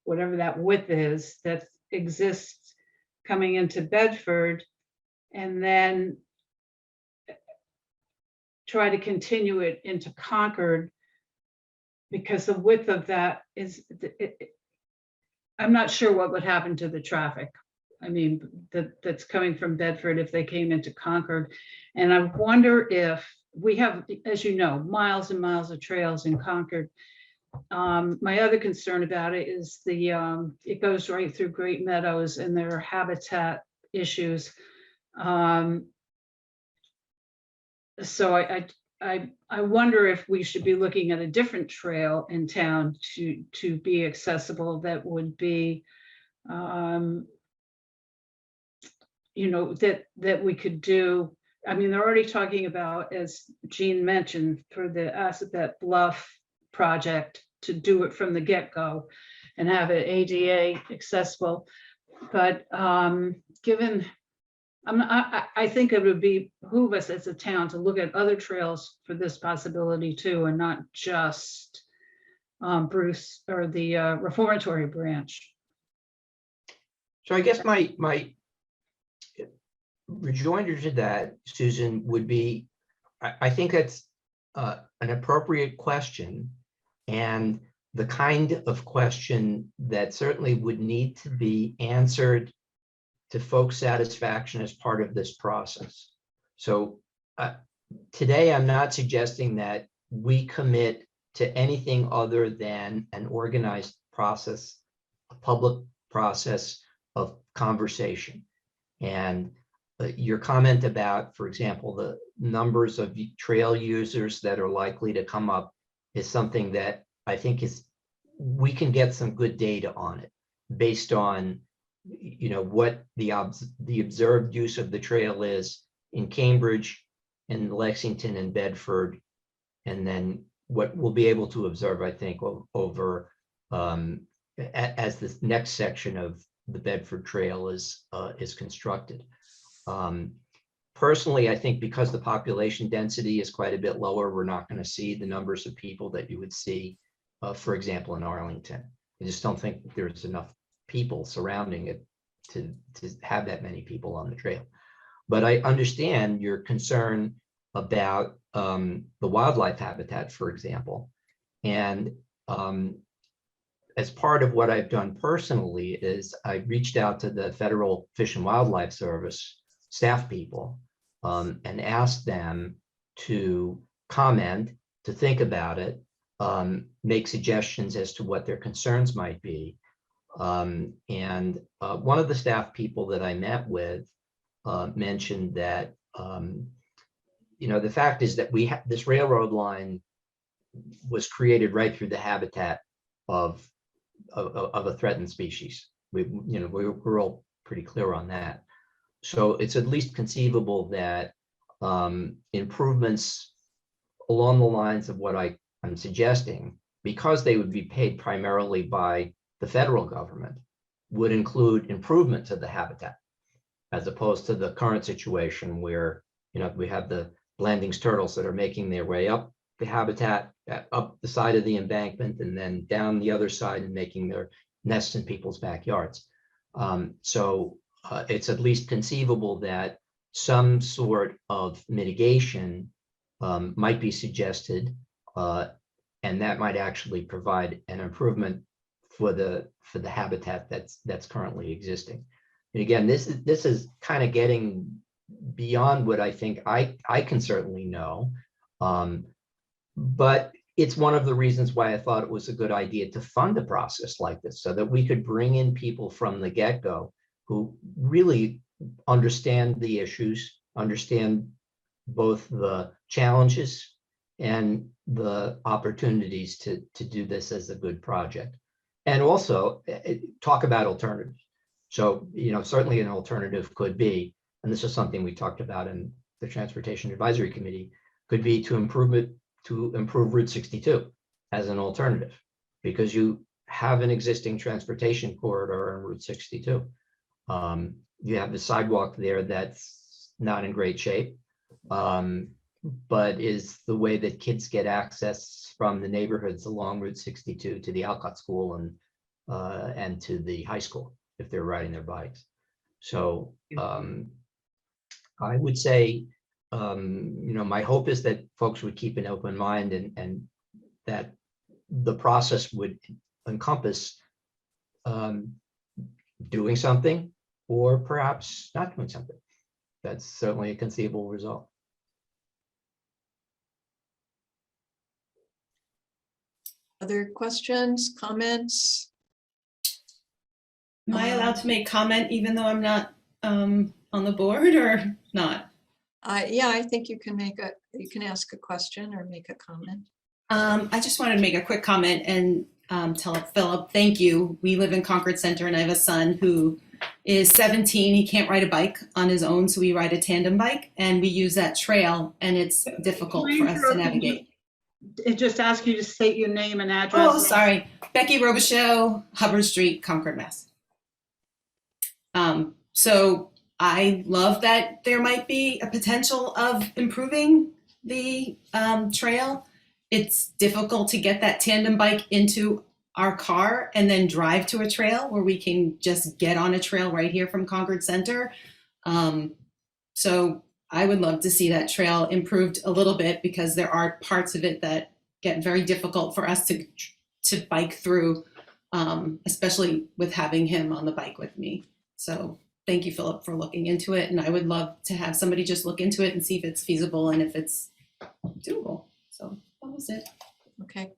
whatever that width is, that exists coming into Bedford, and then try to continue it into Concord because the width of that is, I'm not sure what would happen to the traffic. I mean, that's coming from Bedford if they came into Concord. And I wonder if we have, as you know, miles and miles of trails in Concord. My other concern about it is it goes right through Great Meadows and there are habitat issues. So I wonder if we should be looking at a different trail in town to be accessible that would be, that we could do. I mean, they're already talking about, as Jean mentioned, for the Assabet Bluff project, to do it from the get-go and have it ADA accessible. But given, I think it would behoove us as a town to look at other trails for this possibility too, and not just Bruce or the Reformatory branch. So I guess my rejoinder to that, Susan, would be, I think that's an appropriate question, and the kind of question that certainly would need to be answered to folks' satisfaction as part of this process. So today, I'm not suggesting that we commit to anything other than an organized process, a public process of conversation. And your comment about, for example, the numbers of trail users that are likely to come up is something that I think we can get some good data on it based on, what the observed use of the trail is in Cambridge and Lexington and Bedford, and then what we'll be able to observe, I think, over as this next section of the Bedford Trail is constructed. Personally, I think because the population density is quite a bit lower, we're not going to see the numbers of people that you would see, for example, in Arlington. I just don't think there's enough people surrounding it to have that many people on the trail. But I understand your concern about the wildlife habitat, for example. And as part of what I've done personally is I reached out to the Federal Fish and Wildlife Service staff people and asked them to comment, to think about it, make suggestions as to what their concerns might be. And one of the staff people that I met with mentioned that, the fact is that this railroad line was created right through the habitat of a threatened species. We're all pretty clear on that. So it's at least conceivable that improvements along the lines of what I'm suggesting, because they would be paid primarily by the federal government, would include improvement to the habitat, as opposed to the current situation where, we have the Blandings turtles that are making their way up the habitat, up the side of the embankment, and then down the other side and making their nests in people's backyards. So it's at least conceivable that some sort of mitigation might be suggested, and that might actually provide an improvement for the habitat that's currently existing. And again, this is kind of getting beyond what I think I can certainly know, but it's one of the reasons why I thought it was a good idea to fund a process like this, so that we could bring in people from the get-go who really understand the issues, understand both the challenges and the opportunities to do this as a good project. And also talk about alternatives. So, certainly an alternative could be, and this is something we talked about in the Transportation Advisory Committee, could be to improve Route 62 as an alternative, because you have an existing transportation corridor on Route 62. You have the sidewalk there that's not in great shape, but is the way that kids get access from the neighborhoods along Route 62 to the Alcott School and to the high school if they're riding their bikes. So I would say, my hope is that folks would keep an open mind and that the process would encompass doing something or perhaps not doing something. That's certainly a conceivable result. Other questions, comments? Am I allowed to make comment even though I'm not on the board or not? Yeah, I think you can ask a question or make a comment. I just wanted to make a quick comment and tell Philip, thank you. We live in Concord Center and I have a son who is 17. He can't ride a bike on his own, so we ride a tandem bike and we use that trail and it's difficult for us to navigate. It just asks you to state your name and address. Oh, sorry. Becky Robichaux, Hubbard Street, Concord, Mass. So I love that there might be a potential of improving the trail. It's difficult to get that tandem bike into our car and then drive to a trail where we can just get on a trail right here from Concord Center. So I would love to see that trail improved a little bit because there are parts of it that get very difficult for us to bike through, especially with having him on the bike with me. So thank you, Philip, for looking into it. And I would love to have somebody just look into it and see if it's feasible and if it's doable. So that was it. Okay.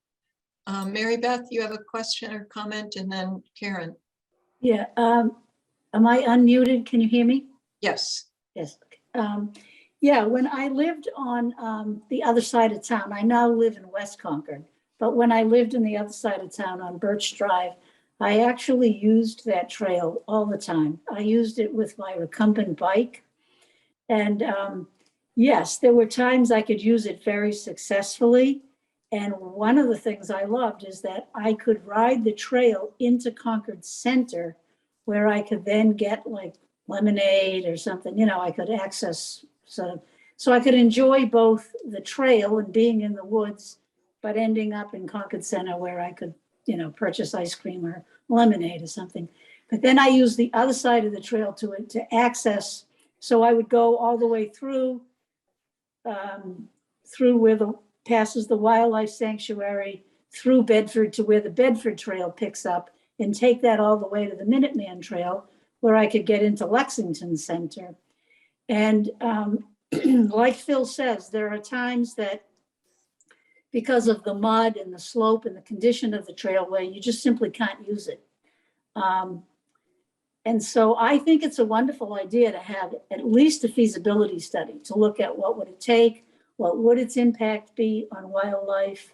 Mary Beth, you have a question or comment, and then Karen. Yeah, am I unmuted? Can you hear me? Yes. Yes. Yeah, when I lived on the other side of town, I now live in West Concord, but when I lived in the other side of town on Birch Drive, I actually used that trail all the time. I used it with my recumbent bike. And yes, there were times I could use it very successfully. And one of the things I loved is that I could ride the trail into Concord Center where I could then get like lemonade or something, you know, I could access sort of, so I could enjoy both the trail and being in the woods, but ending up in Concord Center where I could, you know, purchase ice cream or lemonade or something. But then I used the other side of the trail to access. So I would go all the way through where the passes the wildlife sanctuary, through Bedford to where the Bedford Trail picks up, and take that all the way to the Minuteman Trail, where I could get into Lexington Center. And like Phil says, there are times that because of the mud and the slope and the condition of the trailway, you just simply can't use it. And so I think it's a wonderful idea to have at least a feasibility study to look at what would it take, what would its impact be on wildlife.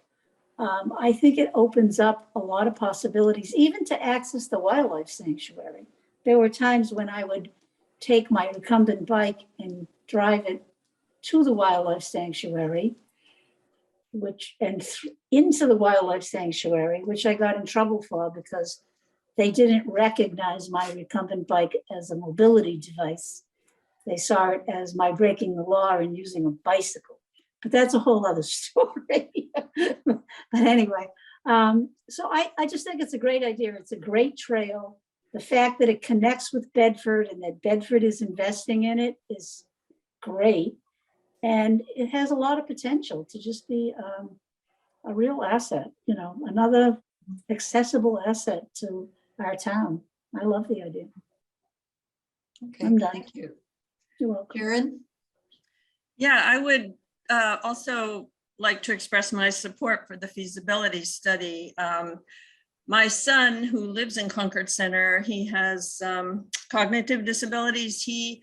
I think it opens up a lot of possibilities, even to access the wildlife sanctuary. There were times when I would take my recumbent bike and drive it to the wildlife sanctuary, into the wildlife sanctuary, which I got in trouble for because they didn't recognize my recumbent bike as a mobility device. They saw it as my breaking the law and using a bicycle. But that's a whole other story. But anyway, so I just think it's a great idea. It's a great trail. The fact that it connects with Bedford and that Bedford is investing in it is great. And it has a lot of potential to just be a real asset, you know, another accessible asset to our town. I love the idea. Okay, I'm done. thank you. You're welcome. Karen? Yeah, I would also like to express my support for the feasibility study. My son, who lives in Concord Center, he has cognitive disabilities. He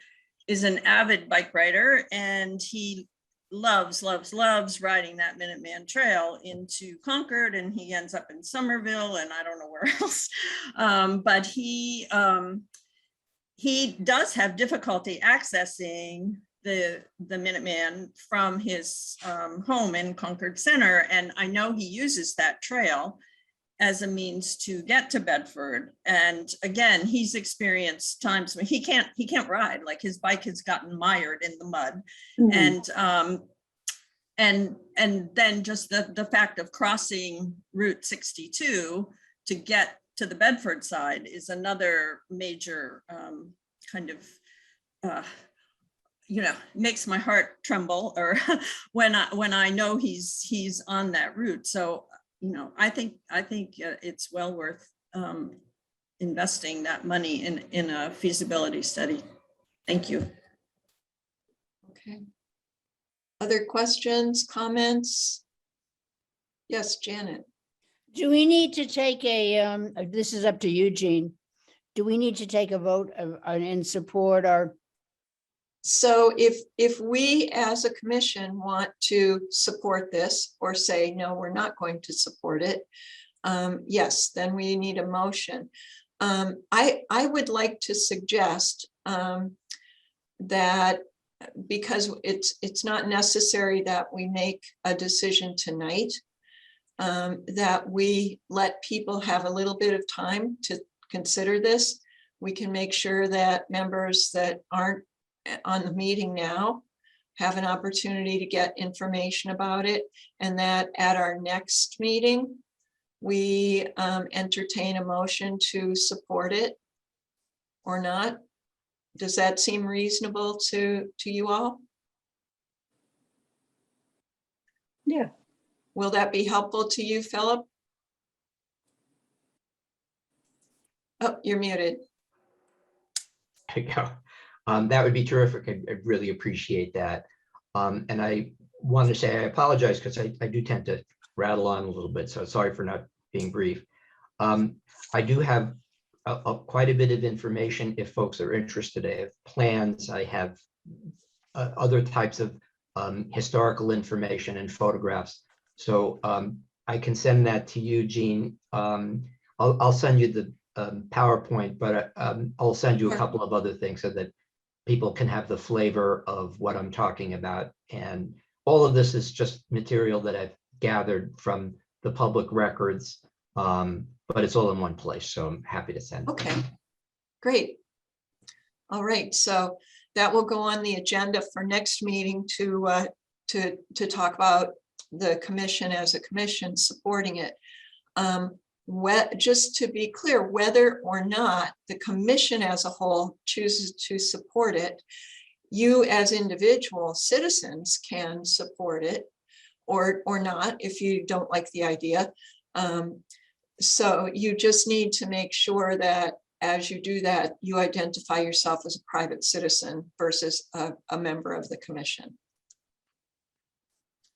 is an avid bike rider and he loves riding that Minuteman Trail into Concord, and he ends up in Somerville and I don't know where else. But he does have difficulty accessing the Minuteman from his home in Concord Center. And I know he uses that trail as a means to get to Bedford. And again, he's experienced times when he can't ride, like his bike has gotten mired in the mud. Mm-hmm. And then just the fact of crossing Route 62 to get to the Bedford side is another major kind of, makes my heart tremble, or when I know he's on that route. So I think it's well worth investing that money in a feasibility study. Thank you. Okay. Other questions, comments? Yes, Janet. Do we need to take this is up to Eugene. Do we need to take a vote in support or? So if we as a commission want to support this or say, no, we're not going to support it, yes, then we need a motion. I would like to suggest that because it's not necessary that we make a decision tonight, that we let people have a little bit of time to consider this. We can make sure that members that aren't on the meeting now have an opportunity to get information about it, and that at our next meeting, we entertain a motion to support it or not. Does that seem reasonable to you all? Yeah. Will that be helpful to you, Philip? Oh, you're muted. There you go. That would be terrific. I really appreciate that. And I want to say I apologize because I do tend to rattle on a little bit. So sorry for not being brief. I do have quite a bit of information if folks are interested. I have plans. I have other types of historical information and photographs. So I can send that to you, Jean. I'll send you the PowerPoint, but I'll send you a couple of other things so that people can have the flavor of what I'm talking about. And all of this is just material that I've gathered from the public records, but it's all in one place. So I'm happy to send it. Okay, great. All right, so that will go on the agenda for next meeting to talk about the commission as a commission supporting it. Just to be clear, whether or not the commission as a whole chooses to support it, you as individual citizens can support it or not if you don't like the idea. So you just need to make sure that as you do that, you identify yourself as a private citizen versus a member of the commission.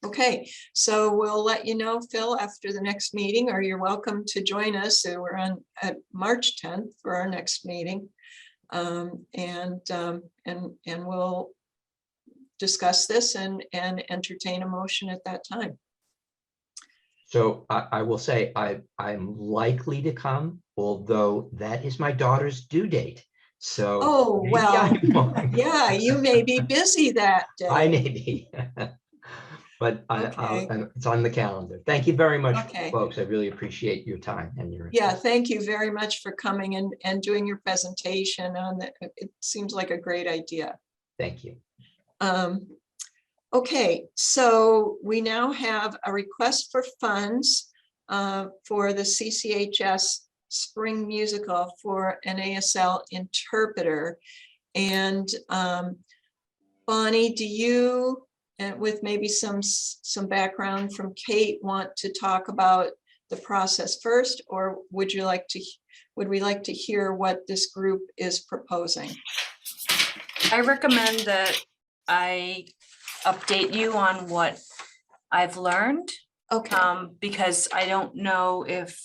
Okay, so we'll let you know, Phil, after the next meeting, or you're welcome to join us. So we're on at March 10th for our next meeting, and we'll discuss this and entertain a motion at that time. So I will say I'm likely to come, although that is my daughter's due date. So oh well, yeah, you may be busy that day. I may be. But Okay. it's on the calendar. Thank you very much, Okay. folks. I really appreciate your time and your Yeah, interest. thank you very much for coming and doing your presentation on that. It seems like a great idea. Thank you. Okay, so we now have a request for funds for the CCHS Spring Musical for an ASL interpreter. And Bonnie, do you, and with maybe some background from Kate, want to talk about the process first, or would we like to hear what this group is proposing? I recommend that I update you on what I've learned. Okay. Because I don't know if,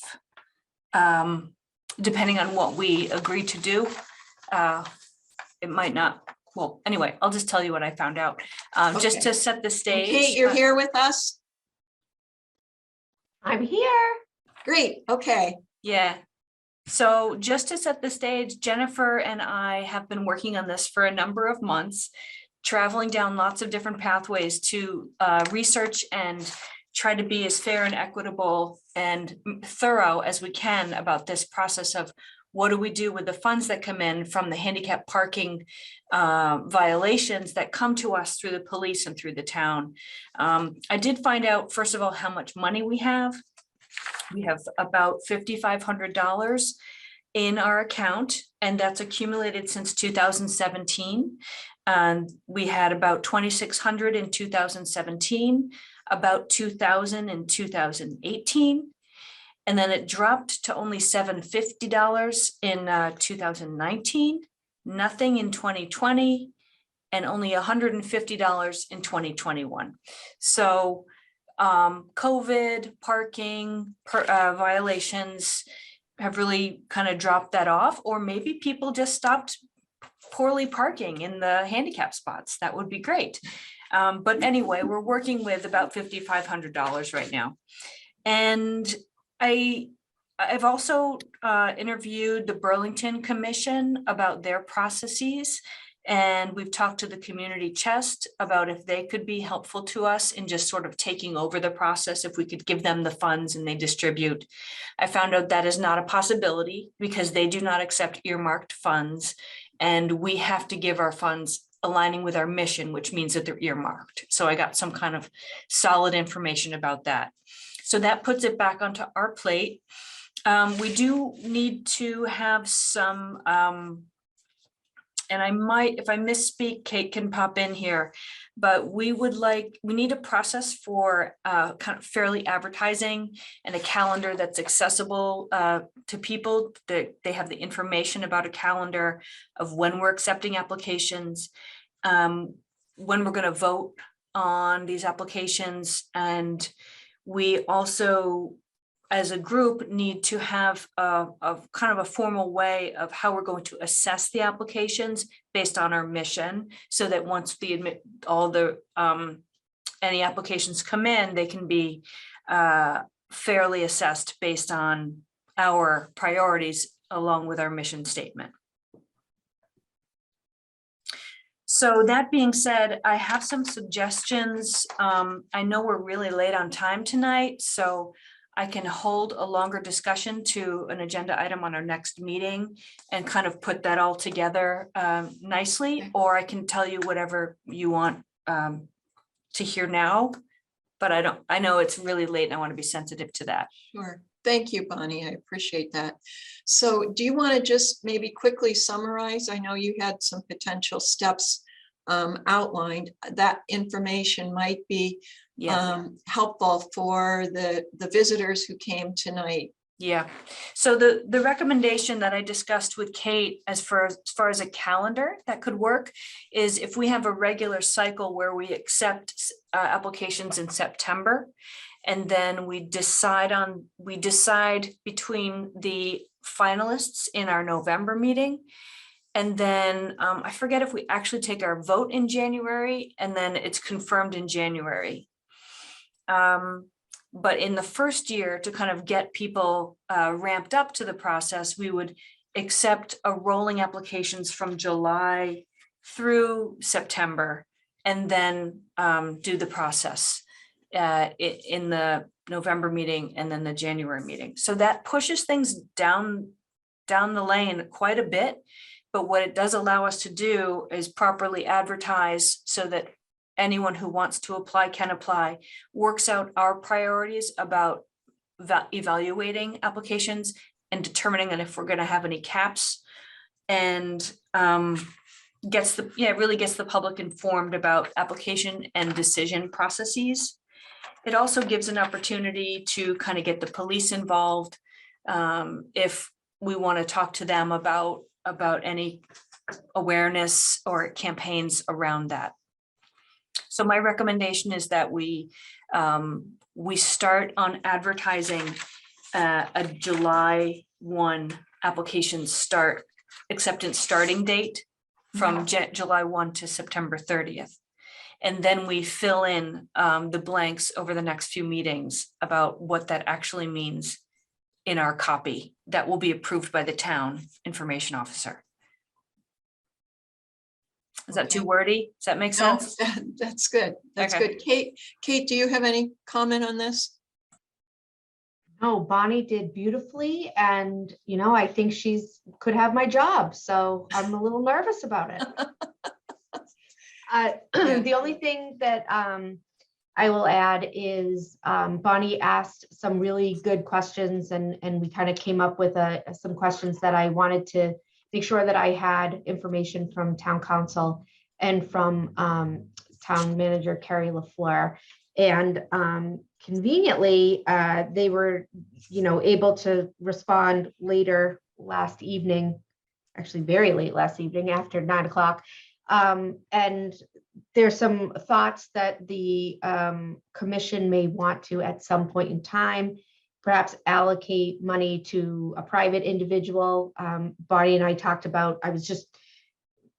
depending on what we agree to do, it might not. Well, anyway, I'll just tell you what I found out. Just Okay. to set the stage. Kate, you're here with us? I'm here. Great, okay. Yeah. So just to set the stage, Jennifer and I have been working on this for a number of months, traveling down lots of different pathways to research and try to be as fair and equitable and thorough as we can about this process of what do we do with the funds that come in from the handicap parking violations that come to us through the police and through the town. I did find out, first of all, how much money we have. We have about $5,500 in our account, and that's accumulated since 2017. And we had about 2,600 in 2017. about 2,000 in 2018. And then it dropped to only $750 in 2019, nothing in 2020, and only $150 in 2021. So COVID, parking violations have really kind of dropped that off, or maybe people just stopped poorly parking in the handicap spots. That would be great. But anyway, we're working with about $5,500 right now. And I've also interviewed the Burlington Commission about their processes. And we've talked to the community chest about if they could be helpful to us in just sort of taking over the process, if we could give them the funds and they distribute. I found out that is not a possibility because they do not accept earmarked funds. And we have to give our funds aligning with our mission, which means that they're earmarked. So I got some kind of solid information about that. So that puts it back onto our plate. We do need to have some, and I might, if I misspeak, Kate can pop in here, but we need a process for kind of fairly advertising and a calendar that's accessible to people, that they have the information about a calendar of when we're accepting applications, when we're going to vote on these applications. And we also, as a group, need to have a kind of a formal way of how we're going to assess the applications based on our mission, so that once any applications come in, they can be fairly assessed based on our priorities along with our mission statement. So that being said, I have some suggestions. I know we're really late on time tonight, so I can hold a longer discussion to an agenda item on our next meeting and kind of put that all together nicely, or I can tell you whatever you want to hear now, but I know it's really late and I want to be sensitive to that. Sure. Thank you, Bonnie. I appreciate that. So do you want to just maybe quickly summarize? I know you had some potential steps outlined. That information might be helpful for the visitors who came tonight. Yeah. So the recommendation that I discussed with Kate as far as a calendar that could work is if we have a regular cycle where we accept applications in September, and then we decide between the finalists in our November meeting. And then I forget if we actually take our vote in January and then it's confirmed in January. But in the first year, to kind of get people ramped up to the process, we would accept a rolling applications from July through September, and then do the process in the November meeting and then the January meeting. So that pushes things down the lane quite a bit. But what it does allow us to do is properly advertise so that anyone who wants to apply can apply, works out our priorities about evaluating applications and determining if we're going to have any caps, and really gets the public informed about application and decision processes. It also gives an opportunity to kind of get the police involved if we want to talk to them about any awareness or campaigns around that. So my recommendation is that we start on advertising a July 1 application acceptance starting date from July 1 to September 30th. And then we fill in the blanks over the next few meetings about what that actually means in our copy that will be approved by the town information officer. Is that too wordy? Does that make sense? No, that's good. That's Okay. good. Kate, do you have any comment on this? No, Bonnie did beautifully, and I think could have my job, so I'm a little nervous about it. The only thing that I will add is Bonnie asked some really good questions, and we kind of came up with some questions that I wanted to make sure that I had information from town council and from town manager Carrie LaFleur. And conveniently, they were, able to respond later last evening, actually very late last evening after 9 o'clock. And there's some thoughts that the commission may want to, at some point in time, perhaps allocate money to a private individual. Bonnie and I talked about, I was just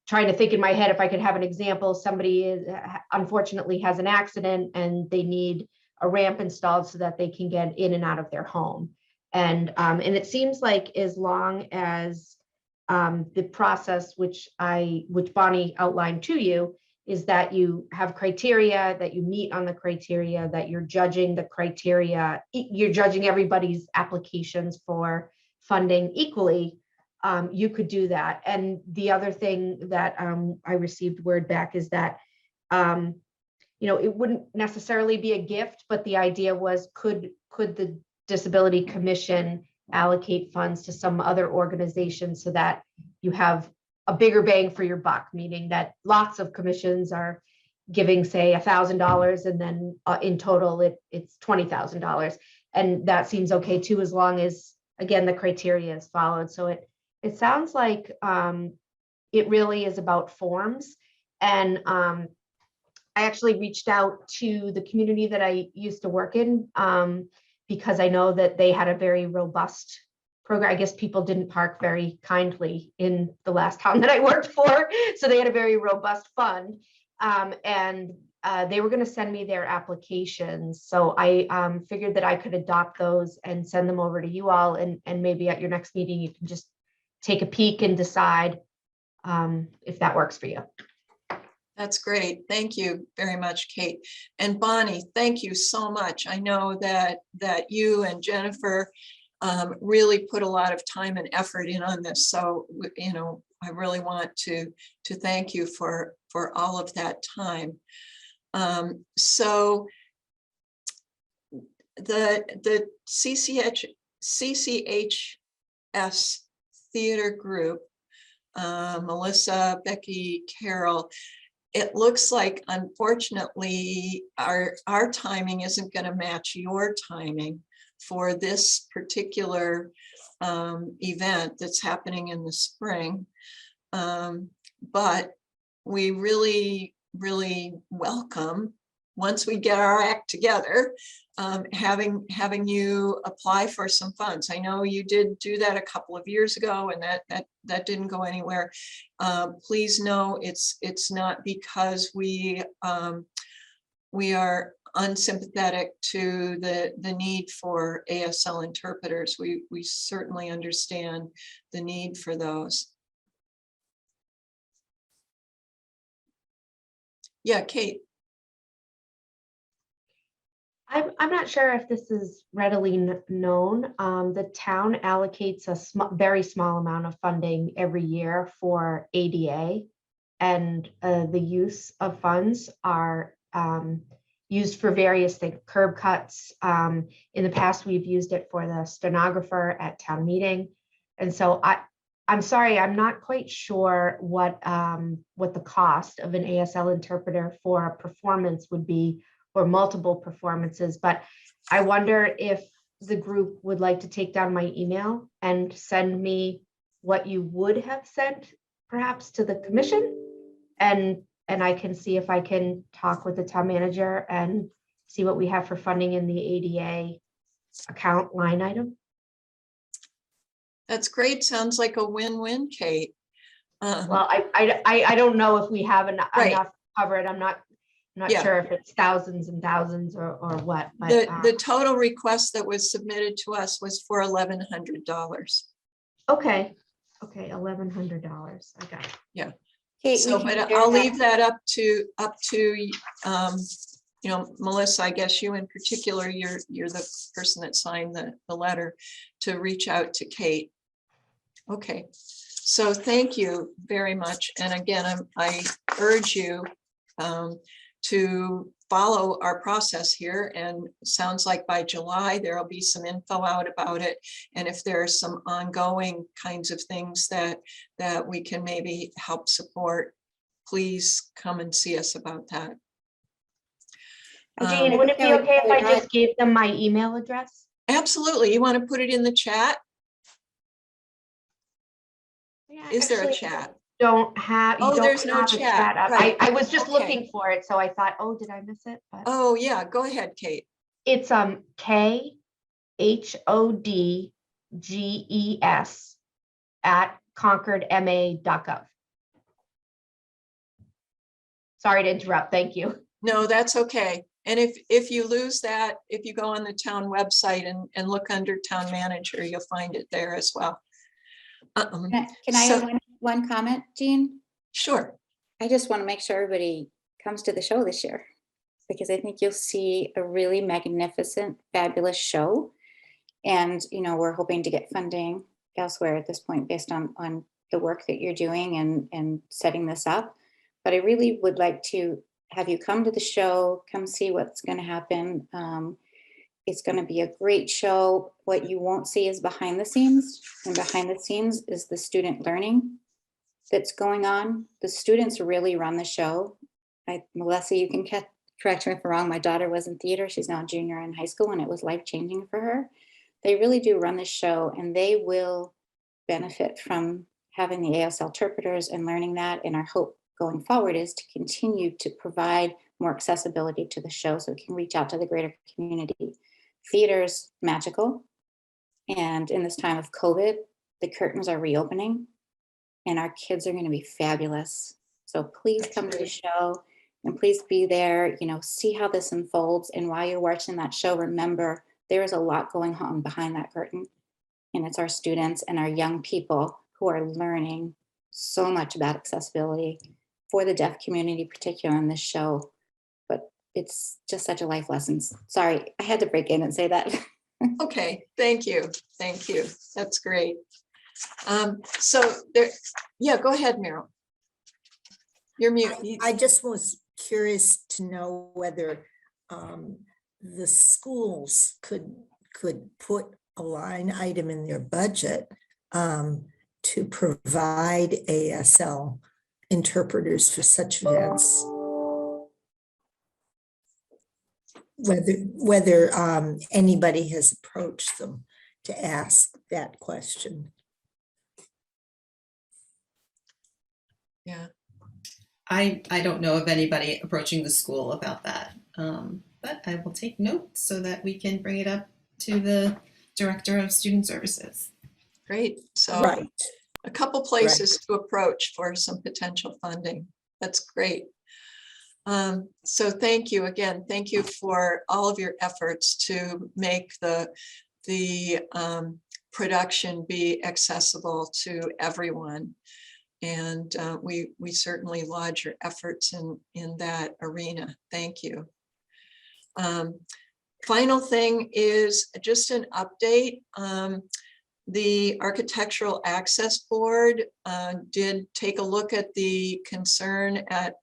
trying to think in my head if I could have an example. Somebody unfortunately has an accident and they need a ramp installed so that they can get in and out of their home. And it seems like as long as the process, which Bonnie outlined to you, is that you have criteria, that you meet on the criteria, that you're judging the criteria, you're judging everybody's applications for funding equally, you could do that. And the other thing that I received word back is that, it wouldn't necessarily be a gift, but the idea was, could the Disability Commission allocate funds to some other organization so that you have a bigger bang for your buck, meaning that lots of commissions are giving, say, $1,000, and then in total it's $20,000. And that seems okay too, as long as, again, the criteria is followed. So it sounds like it really is about forms. And I actually reached out to the community that I used to work in, because I know that they had a very robust program. I guess people didn't park very kindly in the last town that I worked for. So they had a very robust fund. And they were going to send me their applications. So I figured that I could adopt those and send them over to you all. And maybe at your next meeting, you can just take a peek and decide if that works for you. That's great. Thank you very much, Kate. And Bonnie, thank you so much. I know that you and Jennifer really put a lot of time and effort in on this. So, I really want to thank you for all of that time. So the CCHS theater group, Melissa, Becky, Carol, it looks like, unfortunately, our timing isn't going to match your timing for this particular event that's happening in the spring. But we really, really welcome, once we get our act together, having you apply for some funds. I know you did do that a couple of years ago, and that didn't go anywhere. Please know it's not because we are unsympathetic to the need for ASL interpreters. We certainly understand the need for those. Yeah, Kate. I'm not sure if this is readily known. The town allocates a very small amount of funding every year for ADA, and the use of funds are used for various things, curb cuts. In the past, we've used it for the stenographer at town meeting. And so I'm sorry, I'm not quite sure what the cost of an ASL interpreter for a performance would be, or multiple performances, but I wonder if the group would like to take down my email and send me what you would have sent perhaps to the commission, and I can see if I can talk with the town manager and see what we have for funding in the ADA account line item. That's great. Sounds like a win-win, Kate. Well, I don't know if we have enough to cover it. I'm not sure if it's thousands and thousands or what. But the total request that was submitted to us was for $1,100. Okay, $1,100. I got it. Yeah. Kate, So, we can but share I'll that. leave that up to Melissa, I guess you in particular, you're the person that signed the letter, to reach out to Kate. Okay, so thank you very much. And again, I urge you to follow our process here, and sounds like by July there'll be some info out about it, and if there are some ongoing kinds of things that we can maybe help support, please come and see us about that. Jean, would it be that would okay if I probably just gave them my email address? Absolutely. You want to put it in the chat? Yeah, Is there a actually, chat? Don't have, you Oh, don't there's no have a chat, up. right. I was just Okay. looking for it, so I thought, oh, did I miss it? But Oh, yeah, go ahead, Kate. it's KHODGES at concordma.gov. Sorry to interrupt. Thank you. No, that's okay. And if you lose that, if you go on the town website and look under town manager, you'll find it there as well. Can I So- have one comment, Jean? Sure. I just want to make sure everybody comes to the show this year, because I think you'll see a really magnificent, fabulous show. And, you know, we're hoping to get funding elsewhere at this point based on the work that you're doing and setting this up. But I really would like to have you come to the show, come see what's going to happen. It's going to be a great show. What you won't see is behind the scenes, and behind the scenes is the student learning that's going on. The students really run the show. Melissa, you can correct me if I'm wrong. My daughter was in theater. She's now a junior in high school, and it was life-changing for her. They really do run the show, and they will benefit from having the ASL interpreters and learning that. And our hope going forward is to continue to provide more accessibility to the show so it can reach out to the greater community. Theater's magical. And in this time of COVID, the curtains are reopening and our kids are going to be fabulous. So please come to the show and please be there, you know, see how this unfolds. And while you're watching that show, remember there is a lot going on behind that curtain. And it's our students and our young people who are learning so much about accessibility for the deaf community, particularly on this show. But it's just such a life lesson. Sorry, I had to break in and say that. Okay, thank you. Thank you. That's great. So there, yeah, go ahead, Meryl. You're mute. I just was curious to know whether the schools could put a line item in their budget to provide ASL interpreters for such events. Whether anybody has approached them to ask that question. Yeah. I don't know of anybody approaching the school about that, but I will take note so that we can bring it up to the Director of Student Services. Great. So Right. a couple places to approach for some potential funding. That's great. So thank you again. Thank you for all of your efforts to make the production be accessible to everyone. And we certainly laud your efforts in that arena. Thank you. Final thing is just an update. The Architectural Access Board did take a look at the concern at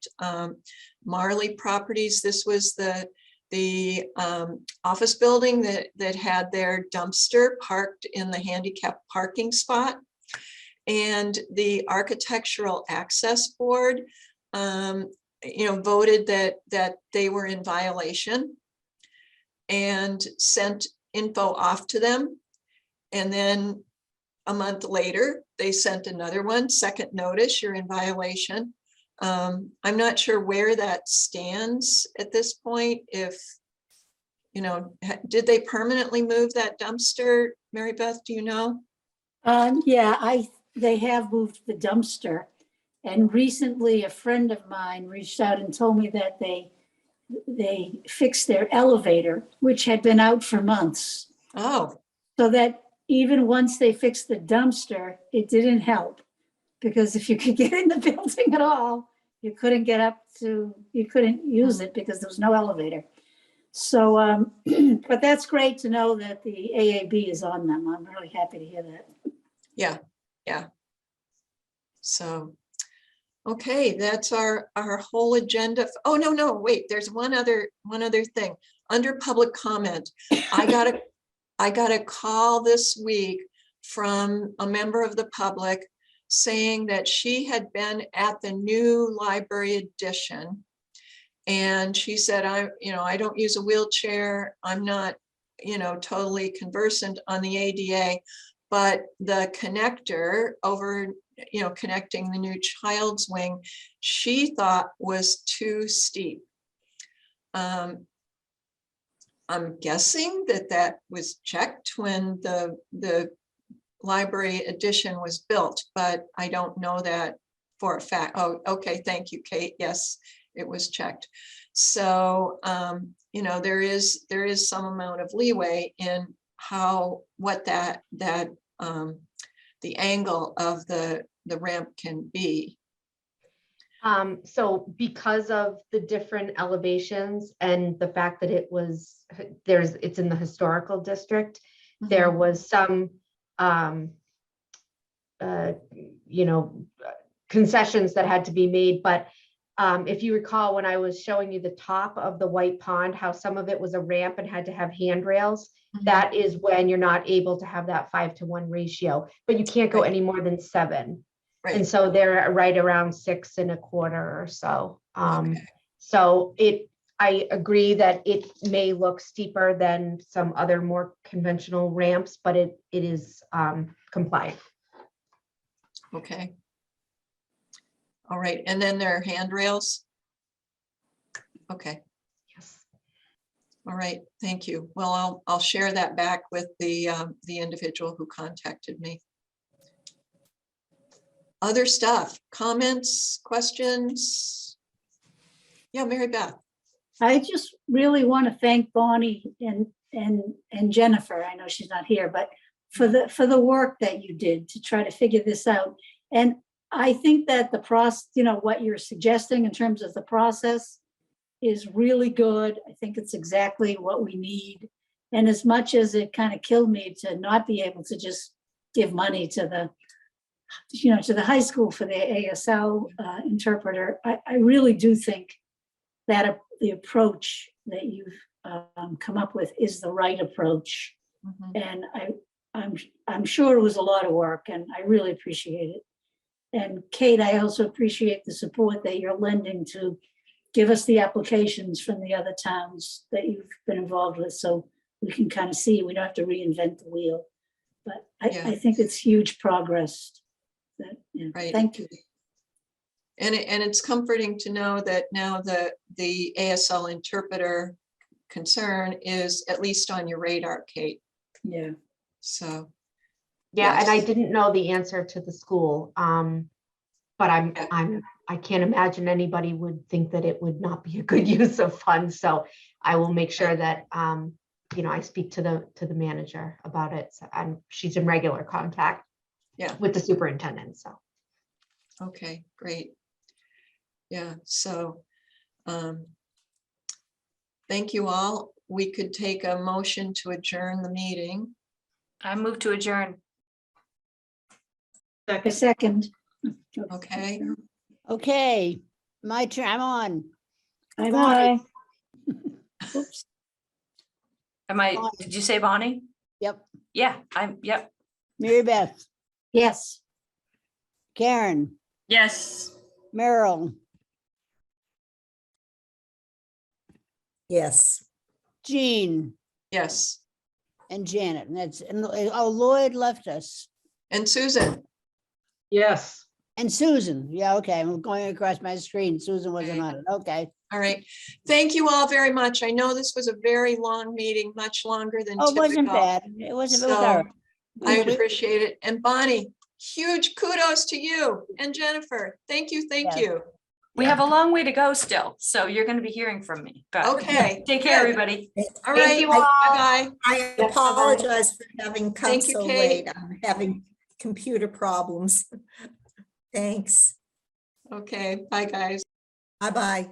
Marley Properties. This was the office building that had their dumpster parked in the handicap parking spot. And the Architectural Access Board, voted that they were in violation and sent info off to them. And then a month later, they sent another one, second notice, you're in violation. I'm not sure where that stands at this point. If, did they permanently move that dumpster? Mary Beth, do you know? Yeah, they have moved the dumpster. And recently a friend of mine reached out and told me that they fixed their elevator, which had been out for months. Oh. So that even once they fixed the dumpster, it didn't help. Because if you could get in the building at all, you couldn't use it because there was no elevator. So, but that's great to know that the AAB is on them. I'm really happy to hear that. Yeah. So, okay, that's our whole agenda. Oh, no, wait, there's one other thing. Under public comment, I got a call this week from a member of the public saying that she had been at the new library edition And she said, I don't use a wheelchair. I'm not, totally conversant on the ADA, but the connector over, connecting the new child's wing, she thought was too steep. I'm guessing that was checked when the library addition was built, but I don't know that for a fact. Oh, okay, thank you, Kate. Yes, it was checked. So, there is some amount of leeway in what the angle of the ramp can be. So because of the different elevations and the fact that it's in the historical district, there was some, concessions that had to be made. But if you recall, when I was showing you the top of the White Pond, how some of it was a ramp and had to have handrails, that is when you're not able to have that 5-to-1 ratio, but you can't go any more than 7. Right. And so they're right around 6 1/4 or so. Okay. So I agree that it may look steeper than some other more conventional ramps, but it is compliant. Okay. All right, and then there are handrails. Okay. Yes. All right, thank you. Well, I'll share that back with the individual who contacted me. Other stuff, comments, questions? Yeah, Mary Beth. I just really want to thank Bonnie and Jennifer. I know she's not here, but for the work that you did to try to figure this out. And I think that the process, what you're suggesting in terms of the process is really good. I think it's exactly what we need. And as much as it kind of killed me to not be able to just give money to the high school for the ASL interpreter, I really do think that the approach that you've come up with is the right approach. And I'm sure it was a lot of work, and I really appreciate it. And Kate, I also appreciate the support that you're lending to give us the applications from the other towns that you've been involved with, so we can kind of see, we don't have to reinvent the wheel. But I think it's huge progress. Right. Thank you. And it's comforting to know that now the ASL interpreter concern is at least on your radar, Kate. Yeah. So. Yeah, yes. and I didn't know the answer to the school, but I can't imagine anybody would think that it would not be a good use of funds. So I will make sure that I speak to the manager about it, and she's in regular contact with the superintendent. So Okay, great. Yeah, so thank you all. We could take a motion to adjourn the meeting. I move to adjourn. A second. Okay. Okay, my turn, I'm on. Bye-bye. Oops. Did you say Bonnie? Yep. Yeah, yep. Mary Beth, Yes. Karen, Yes. Merrill, Yes. Jean, Yes, and Janet. And Lloyd left us. and Susan. Yes. And Susan. Yeah, okay. I'm going across my screen. Susan wasn't on it. Okay. All right. Thank you all very much. I know this was a very long meeting, much longer than Oh, it wasn't typical. bad. It wasn't, it was all So right. I appreciate it. And Bonnie, huge kudos to you and Jennifer. Thank you. Thank Yes. you. We have a long way to go still, so you're going to be hearing from me. But Okay. take care, good. everybody. All Thank right. you all. Bye-bye. I apologize for having come Thank you, so Kate. late. I'm having computer problems. Thanks. Okay. Bye, guys. Bye-bye.